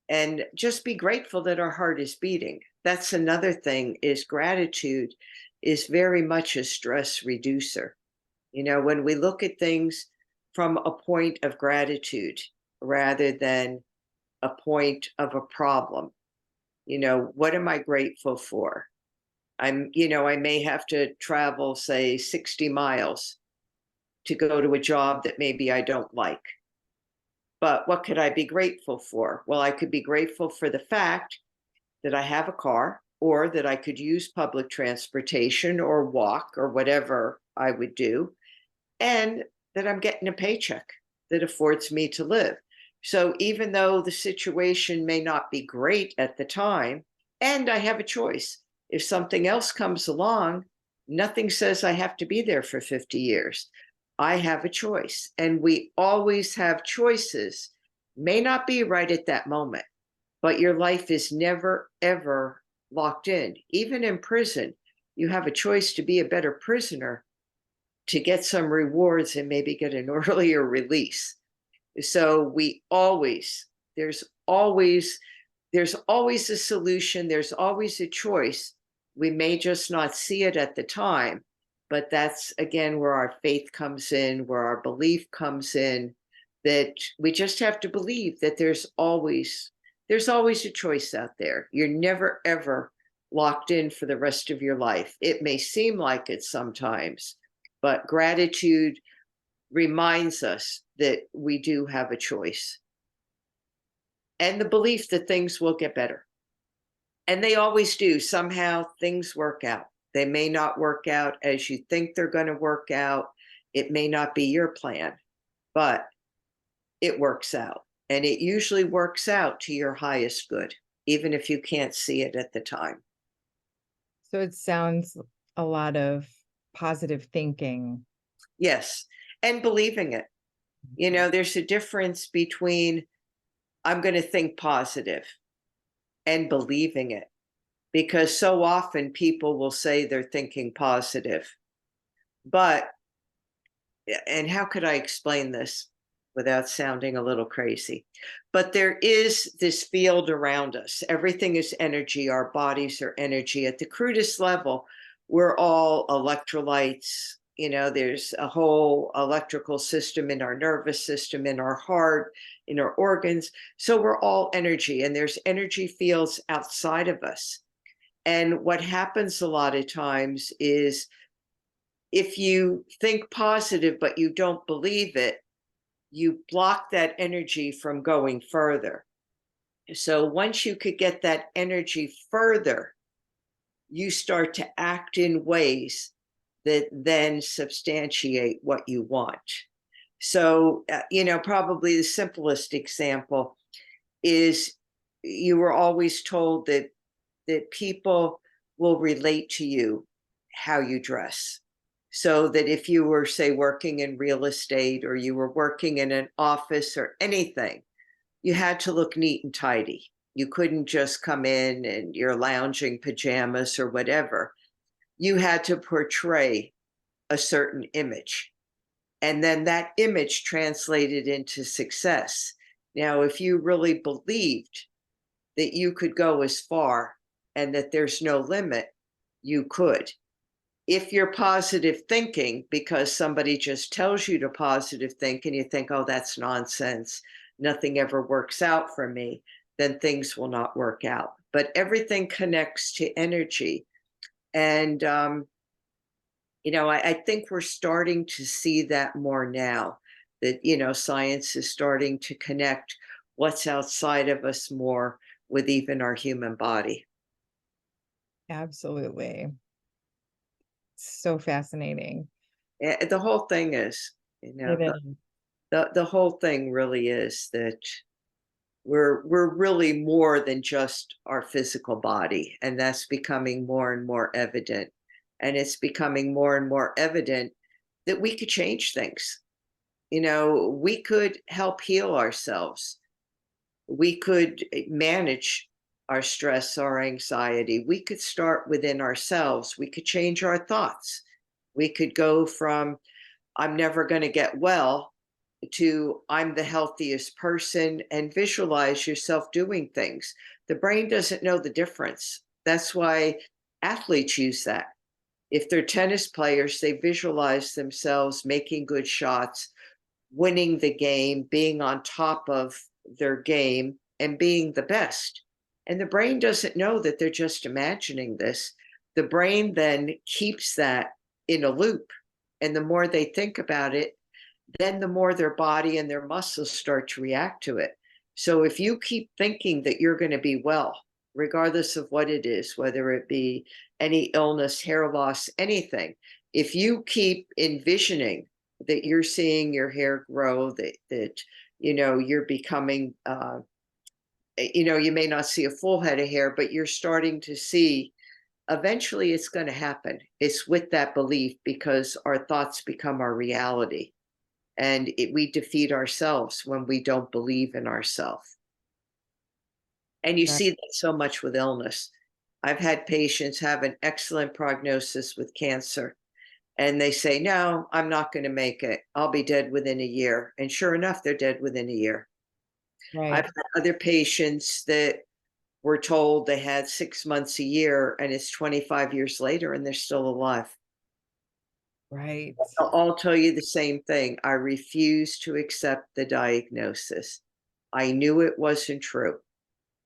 and just be grateful that our heart is beating. That's another thing, is gratitude is very much a stress reducer. When we look at things from a point of gratitude rather than a point of a problem, what am I grateful for? I may have to travel, say, 60 miles to go to a job that maybe I don't like. But what could I be grateful for? Well, I could be grateful for the fact that I have a car, or that I could use public transportation or walk or whatever I would do, and that I'm getting a paycheck that affords me to live. So even though the situation may not be great at the time, and I have a choice, if something else comes along, nothing says I have to be there for 50 years. I have a choice. And we always have choices. May not be right at that moment, but your life is never, ever locked in. Even in prison, you have a choice to be a better prisoner, to get some rewards and maybe get an earlier release. So we always, there's always, there's always a solution, there's always a choice. We may just not see it at the time, but that's again where our faith comes in, where our belief comes in, that we just have to believe that there's always a choice out there. You're never ever locked in for the rest of your life. It may seem like it sometimes, but gratitude reminds us that we do have a choice, and the belief that things will get better. And they always do. Somehow things work out. They may not work out as you think they're going to work out. It may not be your plan, but it works out. And it usually works out to your highest good, even if you can't see it at the time. So it sounds a lot of positive thinking. Yes. And believing it. There's a difference between I'm going to think positive and believing it, because so often people will say they're thinking positive. But, and how could I explain this without sounding a little crazy? But there is this field around us. Everything is energy. Our bodies are energy. At the crudest level, we're all electrolytes. There's a whole electrical system in our nervous system, in our heart, in our organs. So we're all energy, and there's energy fields outside of us. And what happens a lot of times is, if you think positive but you don't believe it, you block that energy from going further. So once you could get that energy further, you start to act in ways that then substantiate what you want. So, probably the simplest example is, you were always told that people will relate to you how you dress. So that if you were, say, working in real estate, or you were working in an office or anything, you had to look neat and tidy. You couldn't just come in and your lounging pajamas or whatever. You had to portray a certain image. And then that image translated into success. Now, if you really believed that you could go as far and that there's no limit, you could. If you're positive thinking because somebody just tells you to positive think, and you think, oh, that's nonsense, nothing ever works out for me, then things will not work out. But everything connects to energy. And, I think we're starting to see that more now, that, science is starting to connect what's outside of us more with even our human body. Absolutely. So fascinating. The whole thing is, It the, is. the whole thing really is that we're really more than just our physical body, and that's becoming more and more evident. And it's becoming more and more evident that we could change things. We could help heal ourselves. We could manage our stress, our anxiety. We could start within ourselves. We could change our thoughts. We could go from I'm never going to get well to I'm the healthiest person, and visualize yourself doing things. The brain doesn't know the difference. That's why athletes use that. If they're tennis players, they visualize themselves making good shots, winning the game, being on top of their game, and being the best. And the brain doesn't know that they're just imagining this. The brain then keeps that in a loop. And the more they think about it, then the more their body and their muscles start to react to it. So if you keep thinking that you're going to be well, regardless of what it is, whether it be any illness, hair loss, anything, if you keep envisioning that you're seeing your hair grow, that you're becoming, you may not see a full head of hair, but you're starting to see eventually it's going to happen. It's with that belief because our thoughts become our reality. And we defeat ourselves when we don't believe in ourselves. And you Right. see that so much with illness. I've had patients have an excellent prognosis with cancer, and they say, "No, I'm not going to make it. I'll be dead within a year." And sure enough, they're dead within a year. I've Right. had other patients that were told they had 6 months, a year, and it's 25 years later and they're still alive. Right. They'll all tell you the same thing. I refuse to accept the diagnosis. I knew it wasn't true,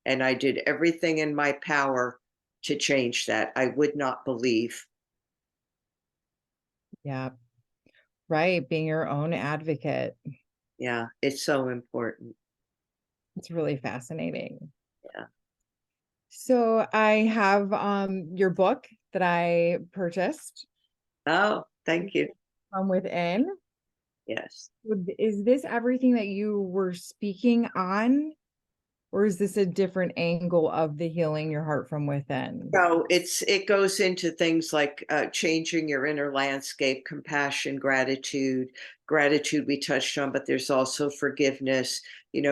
and I did everything in my power to change that. I would not believe. Yeah. Right. Being your own advocate. Yeah, it's so important. It's really fascinating. Yeah. So I have your book that I purchased Oh, thank you. from within. Yes. Is this everything that you were speaking on, or is this a different angle of the healing your heart from within? So it goes into things like changing your inner landscape, compassion, gratitude. Gratitude we touched on, but there's also forgiveness.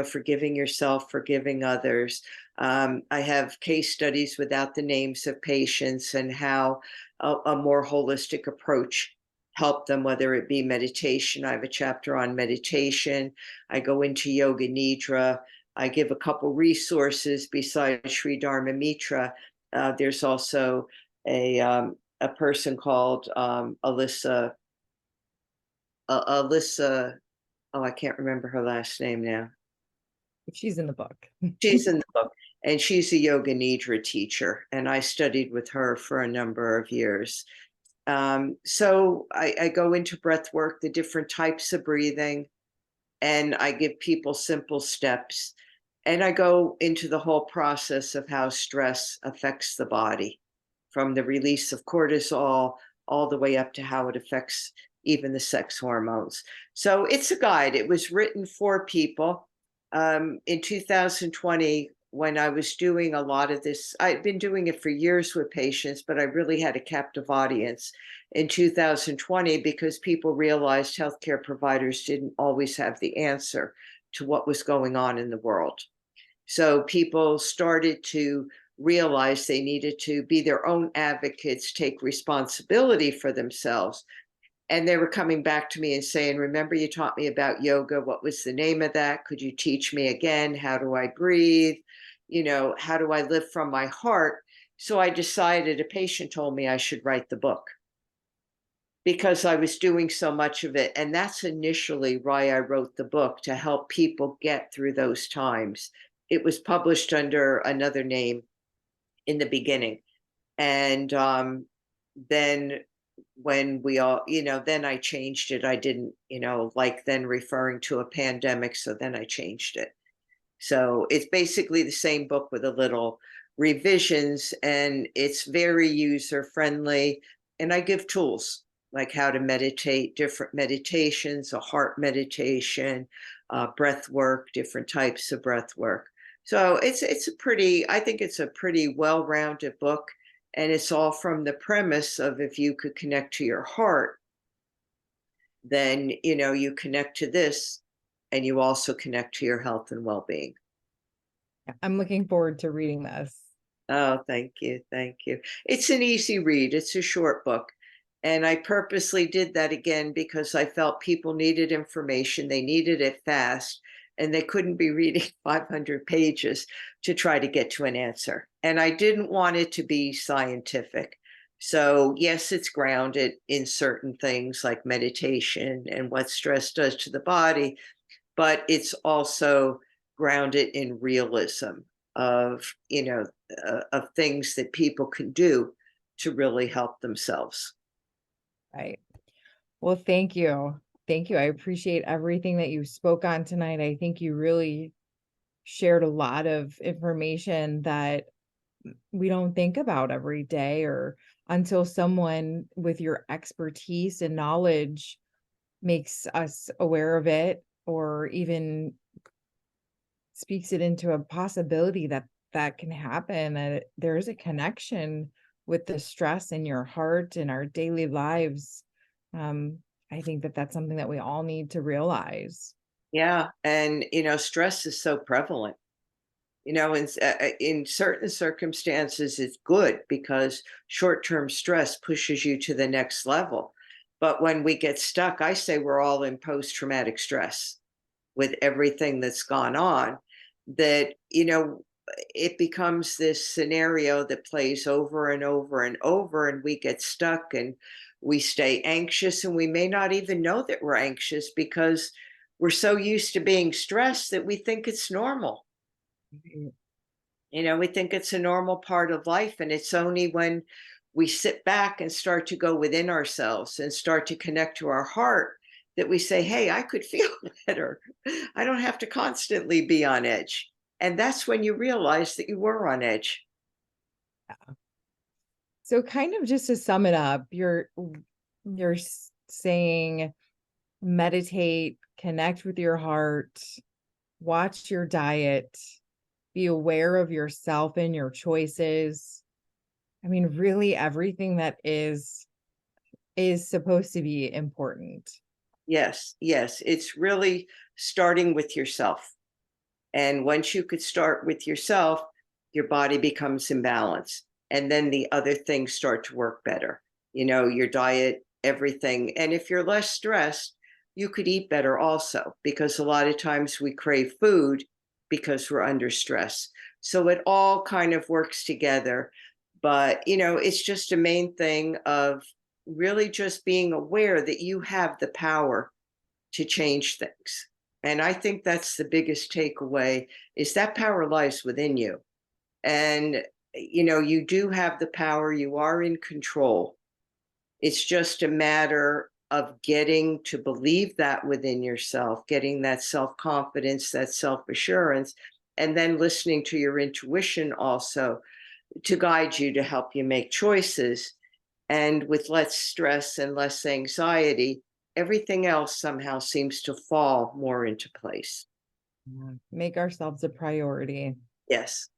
Forgiving yourself, forgiving others. I have case studies without the names of patients and how a more holistic approach helped them, whether it be meditation. I have a chapter on meditation. I go into yoga nidra. I give a couple resources besides Sri Dharma Mitra. There's also a person called Alyssa. Oh, I can't remember her last name now. She's in the book. She's in the book, and she's a yoga nidra teacher, and I studied with her for a number of years. So I go into breath work, the different types of breathing, and I give people simple steps. And I go into the whole process of how stress affects the body, from the release of cortisol all the way up to how it affects even the sex hormones. So it's a guide. It was written for people. In 2020, when I was doing a lot of this, I'd been doing it for years with patients, but I really had a captive audience in 2020 because people realized healthcare providers didn't always have the answer to what was going on in the world. So people started to realize they needed to be their own advocates, take responsibility for themselves. And they were coming back to me and saying, "Remember, you taught me about yoga. What was the name of that? Could you teach me again? How do I breathe? How do I live from my heart?" So I decided, a patient told me I should write the book because I was doing so much of it. And that's initially why I wrote the book, to help people get through those times. It was published under another name in the beginning. And then when we all, then I changed it. I didn't, like then referring to a pandemic. So then I changed it. So it's basically the same book with a little revisions, and it's very user friendly. And I give tools like how to meditate, different meditations, a heart meditation, breath work, different types of breath work. So I think it's a pretty well rounded book. And it's all from the premise of, if you could connect to your heart, then you connect to this, and you also connect to your health and well-being. I'm looking forward to reading this. Oh, thank you. Thank you. It's an easy read. It's a short book. And I purposely did that again because I felt people needed information. They needed it fast, and they couldn't be reading 500 pages to try to get to an answer. And I didn't want it to be scientific. So, yes, it's grounded in certain things like meditation and what stress does to the body, but it's also grounded in realism of of things that people can do to really help themselves. Right. Well, thank you. Thank you. I appreciate everything that you spoke on tonight. I think you really shared a lot of information that we don't think about every day, or until someone with your expertise and knowledge makes us aware of it, or even speaks it into a possibility that that can happen, that there is a connection with the stress in your heart and our daily lives. I think that that's something that we all need to realize. Yeah, and stress is so prevalent. In certain circumstances, it's good because short-term stress pushes you to the next level. But when we get stuck, I say we're all in post-traumatic stress with everything that's gone on, that, it becomes this scenario that plays over and over and over, and we get stuck and we stay anxious, and we may not even know that we're anxious because we're so used to being stressed that we think it's normal. Right. We think it's a normal part of life, and it's only when we sit back and start to go within ourselves and start to connect to our heart that we say, "Hey, I could feel better. I don't have to constantly be on edge." And that's when you realize that you were on edge. So kind of just to sum it up, you're saying meditate, connect with your heart, watch your diet, be aware of yourself and your choices. I mean, really everything that is supposed to be important. Yes, yes. It's really starting with yourself. And once you could start with yourself, your body becomes in balance. And then the other things start to work better. Your diet, everything. And if you're less stressed, you could eat better also, because a lot of times we crave food because we're under stress. So it all kind of works together. But, it's just a main thing of really just being aware that you have the power to change things. And I think that's the biggest takeaway, is that power lies within you. And you do have the power, you are in control. It's just a matter of getting to believe that within yourself, getting that self-confidence, that self-assurance, and then listening to your intuition also to guide you, to help you make choices. And with less stress and less anxiety, everything else somehow seems to fall more into place. Yeah. Make ourselves a priority. Yes.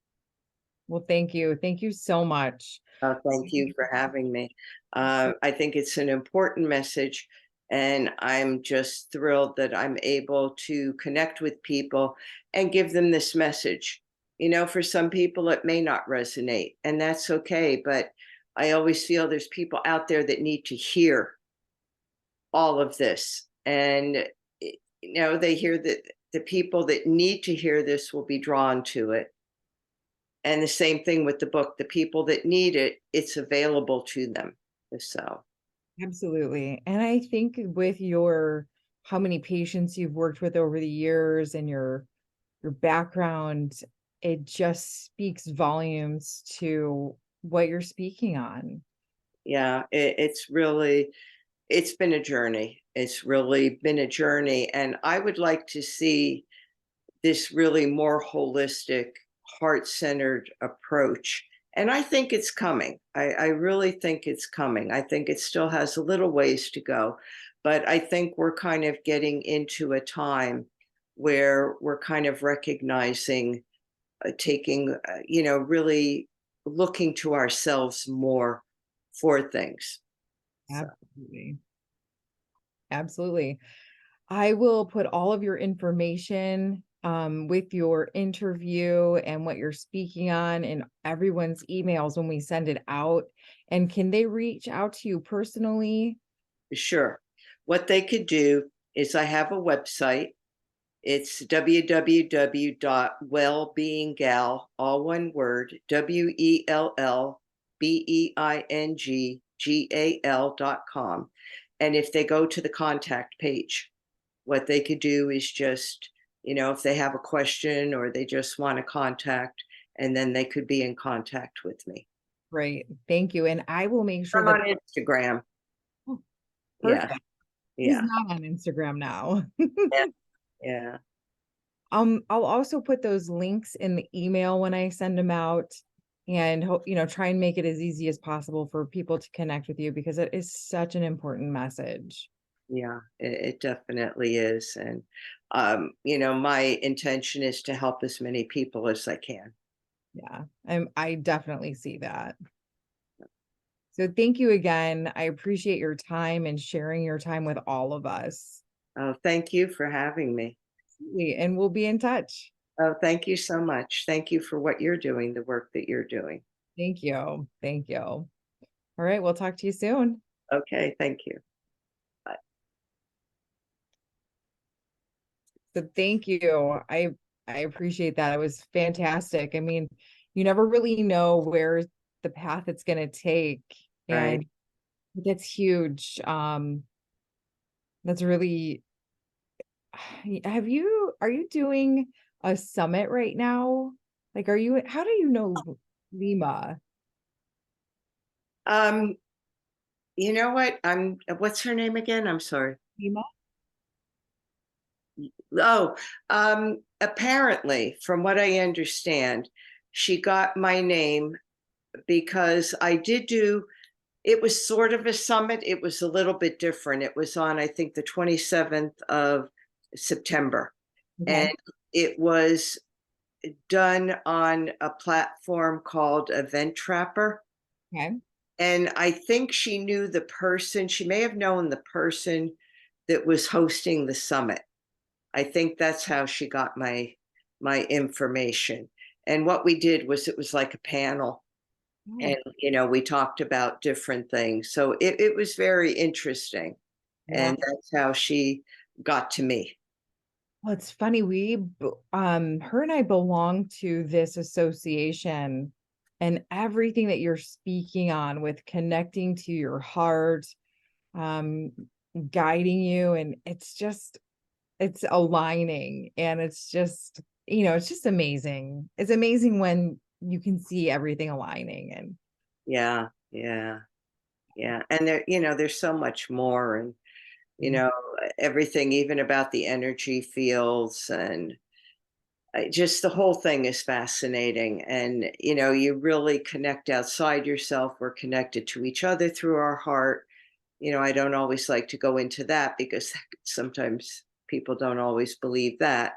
Well, thank you. Thank you so much. Thank you for having me. I think it's an important message, and I'm just thrilled that I'm able to connect with people and give them this message. For some people, it may not resonate, and that's okay. But I always feel there's people out there that need to hear all of this. And, they hear that the people that need to hear this will be drawn to it. And the same thing with the book. The people that need it, it's available to them. So, Absolutely. And I think with your how many patients you've worked with over the years and your background, it just speaks volumes to what you're speaking on. yeah, it's been a journey. It's really been a journey. And I would like to see this really more holistic, heart centered approach. And I think it's coming. I really think it's coming. I think it still has a little ways to go. But I think we're kind of getting into a time where we're kind of recognizing, taking, really looking to ourselves more for things. So, Absolutely. Absolutely. I will put all of your information with your interview and what you're speaking on in everyone's emails when we send it out. And can they reach out to you personally? sure. What they could do is, I have a website. It's www.wellbeinggal, all one word, WELLBEINGGAL.com. And if they go to the contact page, what they could do is just, if they have a question or they just want to contact, and then they could be in contact with me. Great. Thank you. And I will make sure I'm that on Instagram. oh, Yeah. perfect. Who's Yeah. not on Instagram now? Yeah. Yeah. I'll also put those links in the email when I send them out and hope, try and make it as easy as possible for people to connect with you because it is such an important message. Yeah, it definitely is. And, my intention is to help as many people as I can. Yeah. I definitely see that. So thank you again. I appreciate your time and sharing your time with all of us. Oh, thank you for having me. And we'll be in touch. Oh, thank you so much. Thank you for what you're doing, the work that you're doing. Thank you. Thank you. All right. We'll talk to you soon. Okay, thank you. Bye. So thank you. I appreciate that. It was fantastic. I mean, you never really know where the path it's going to take, Right. and that's huge. That's really are you doing a summit right now? Like, how do you know Lima? Um, you know what? What's her name again? I'm sorry. Lima? Oh, apparently, from what I understand, she got my name because I did do it was sort of a summit. It was a little bit different. It was on, I think, the 27th of September. And Okay. it was done on a platform called Event Trapper. Okay. And I think she knew the person, she may have known the person that was hosting the summit. I think that's how she got my information. And what we did was it was like a panel, Oh, and we talked about different things. So it was very interesting. yeah. And that's how she got to me. Well, it's funny. Her and I belong to this association, and everything that you're speaking on with connecting to your heart, um, guiding you, and it's aligning, and it's just, it's just amazing. It's amazing when you can see everything aligning, and Yeah, yeah, yeah. And there's so much more, and you mm, know, everything, even about the energy fields, and just the whole thing is fascinating. And you really connect outside yourself. We're connected to each other through our heart. I don't always like to go into that because sometimes people don't always believe that.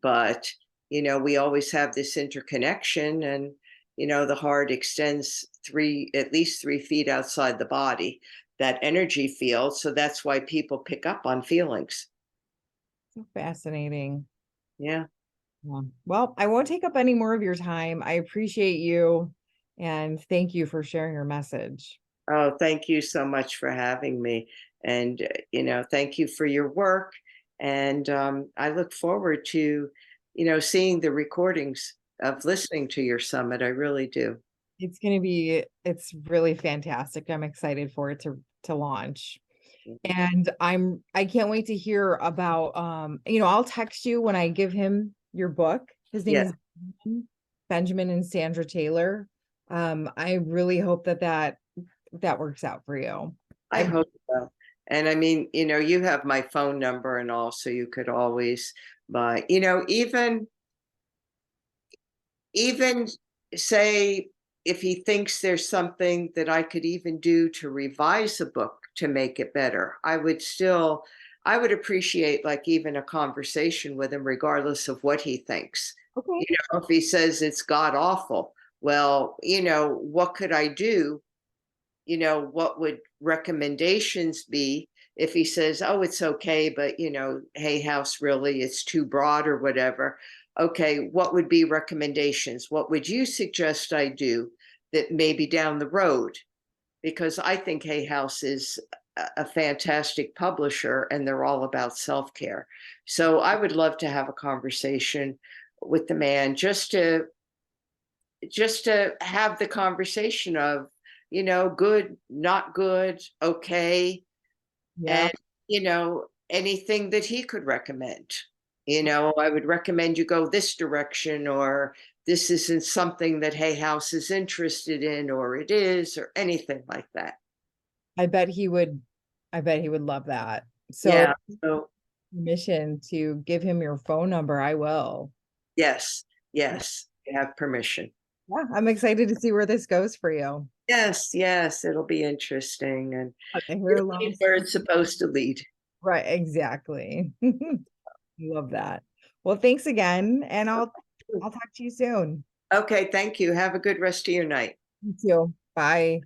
But, we always have this interconnection, and, the heart extends at least 3 feet outside the body, that energy field. So that's why people pick up on feelings. so fascinating. Yeah. Yeah. Well, I won't take up any more of your time. I appreciate you, and thank you for sharing your message. Oh, thank you so much for having me. And, thank you for your work. And I look forward to, seeing the recordings of listening to your summit. I really do. It's really fantastic. I'm excited for it to launch. And I can't wait to hear about, I'll text you when I give him your book. His name Yeah, is Benjamin and Sandra Taylor. I really hope that works out for you. I I hope so. And I mean, you have my phone number and all, so you could always buy, even say if he thinks there's something that I could even do to revise a book to make it better, I would appreciate, like, even a conversation with him, regardless of what he thinks. Okay. If he says it's god awful, well, what could I do? What would recommendations be if he says, "Oh, it's okay, but Hay House, really, it's too broad," or whatever. Okay, what would be recommendations? What would you suggest I do that maybe down the road? Because I think Hay House is a fantastic publisher, and they're all about self-care. So I would love to have a conversation with the man, just to have the conversation of, good, not good, okay, Yeah. and anything that he could recommend. I would recommend you go this direction, or this isn't something that Hay House is interested in, or it is, or anything like that. I bet he would I bet he would love that. So Yeah. So permission to give him your phone number, I will. yes, yes, you have permission. Yeah, I'm excited to see where this goes for you. Yes, yes, it'll be interesting, and I it'll hear lead lots. where it's supposed to lead. Right, exactly. Love that. Well, thanks again, and I'll talk to you soon. Okay, thank you. Have a good rest of your night. You too. Bye.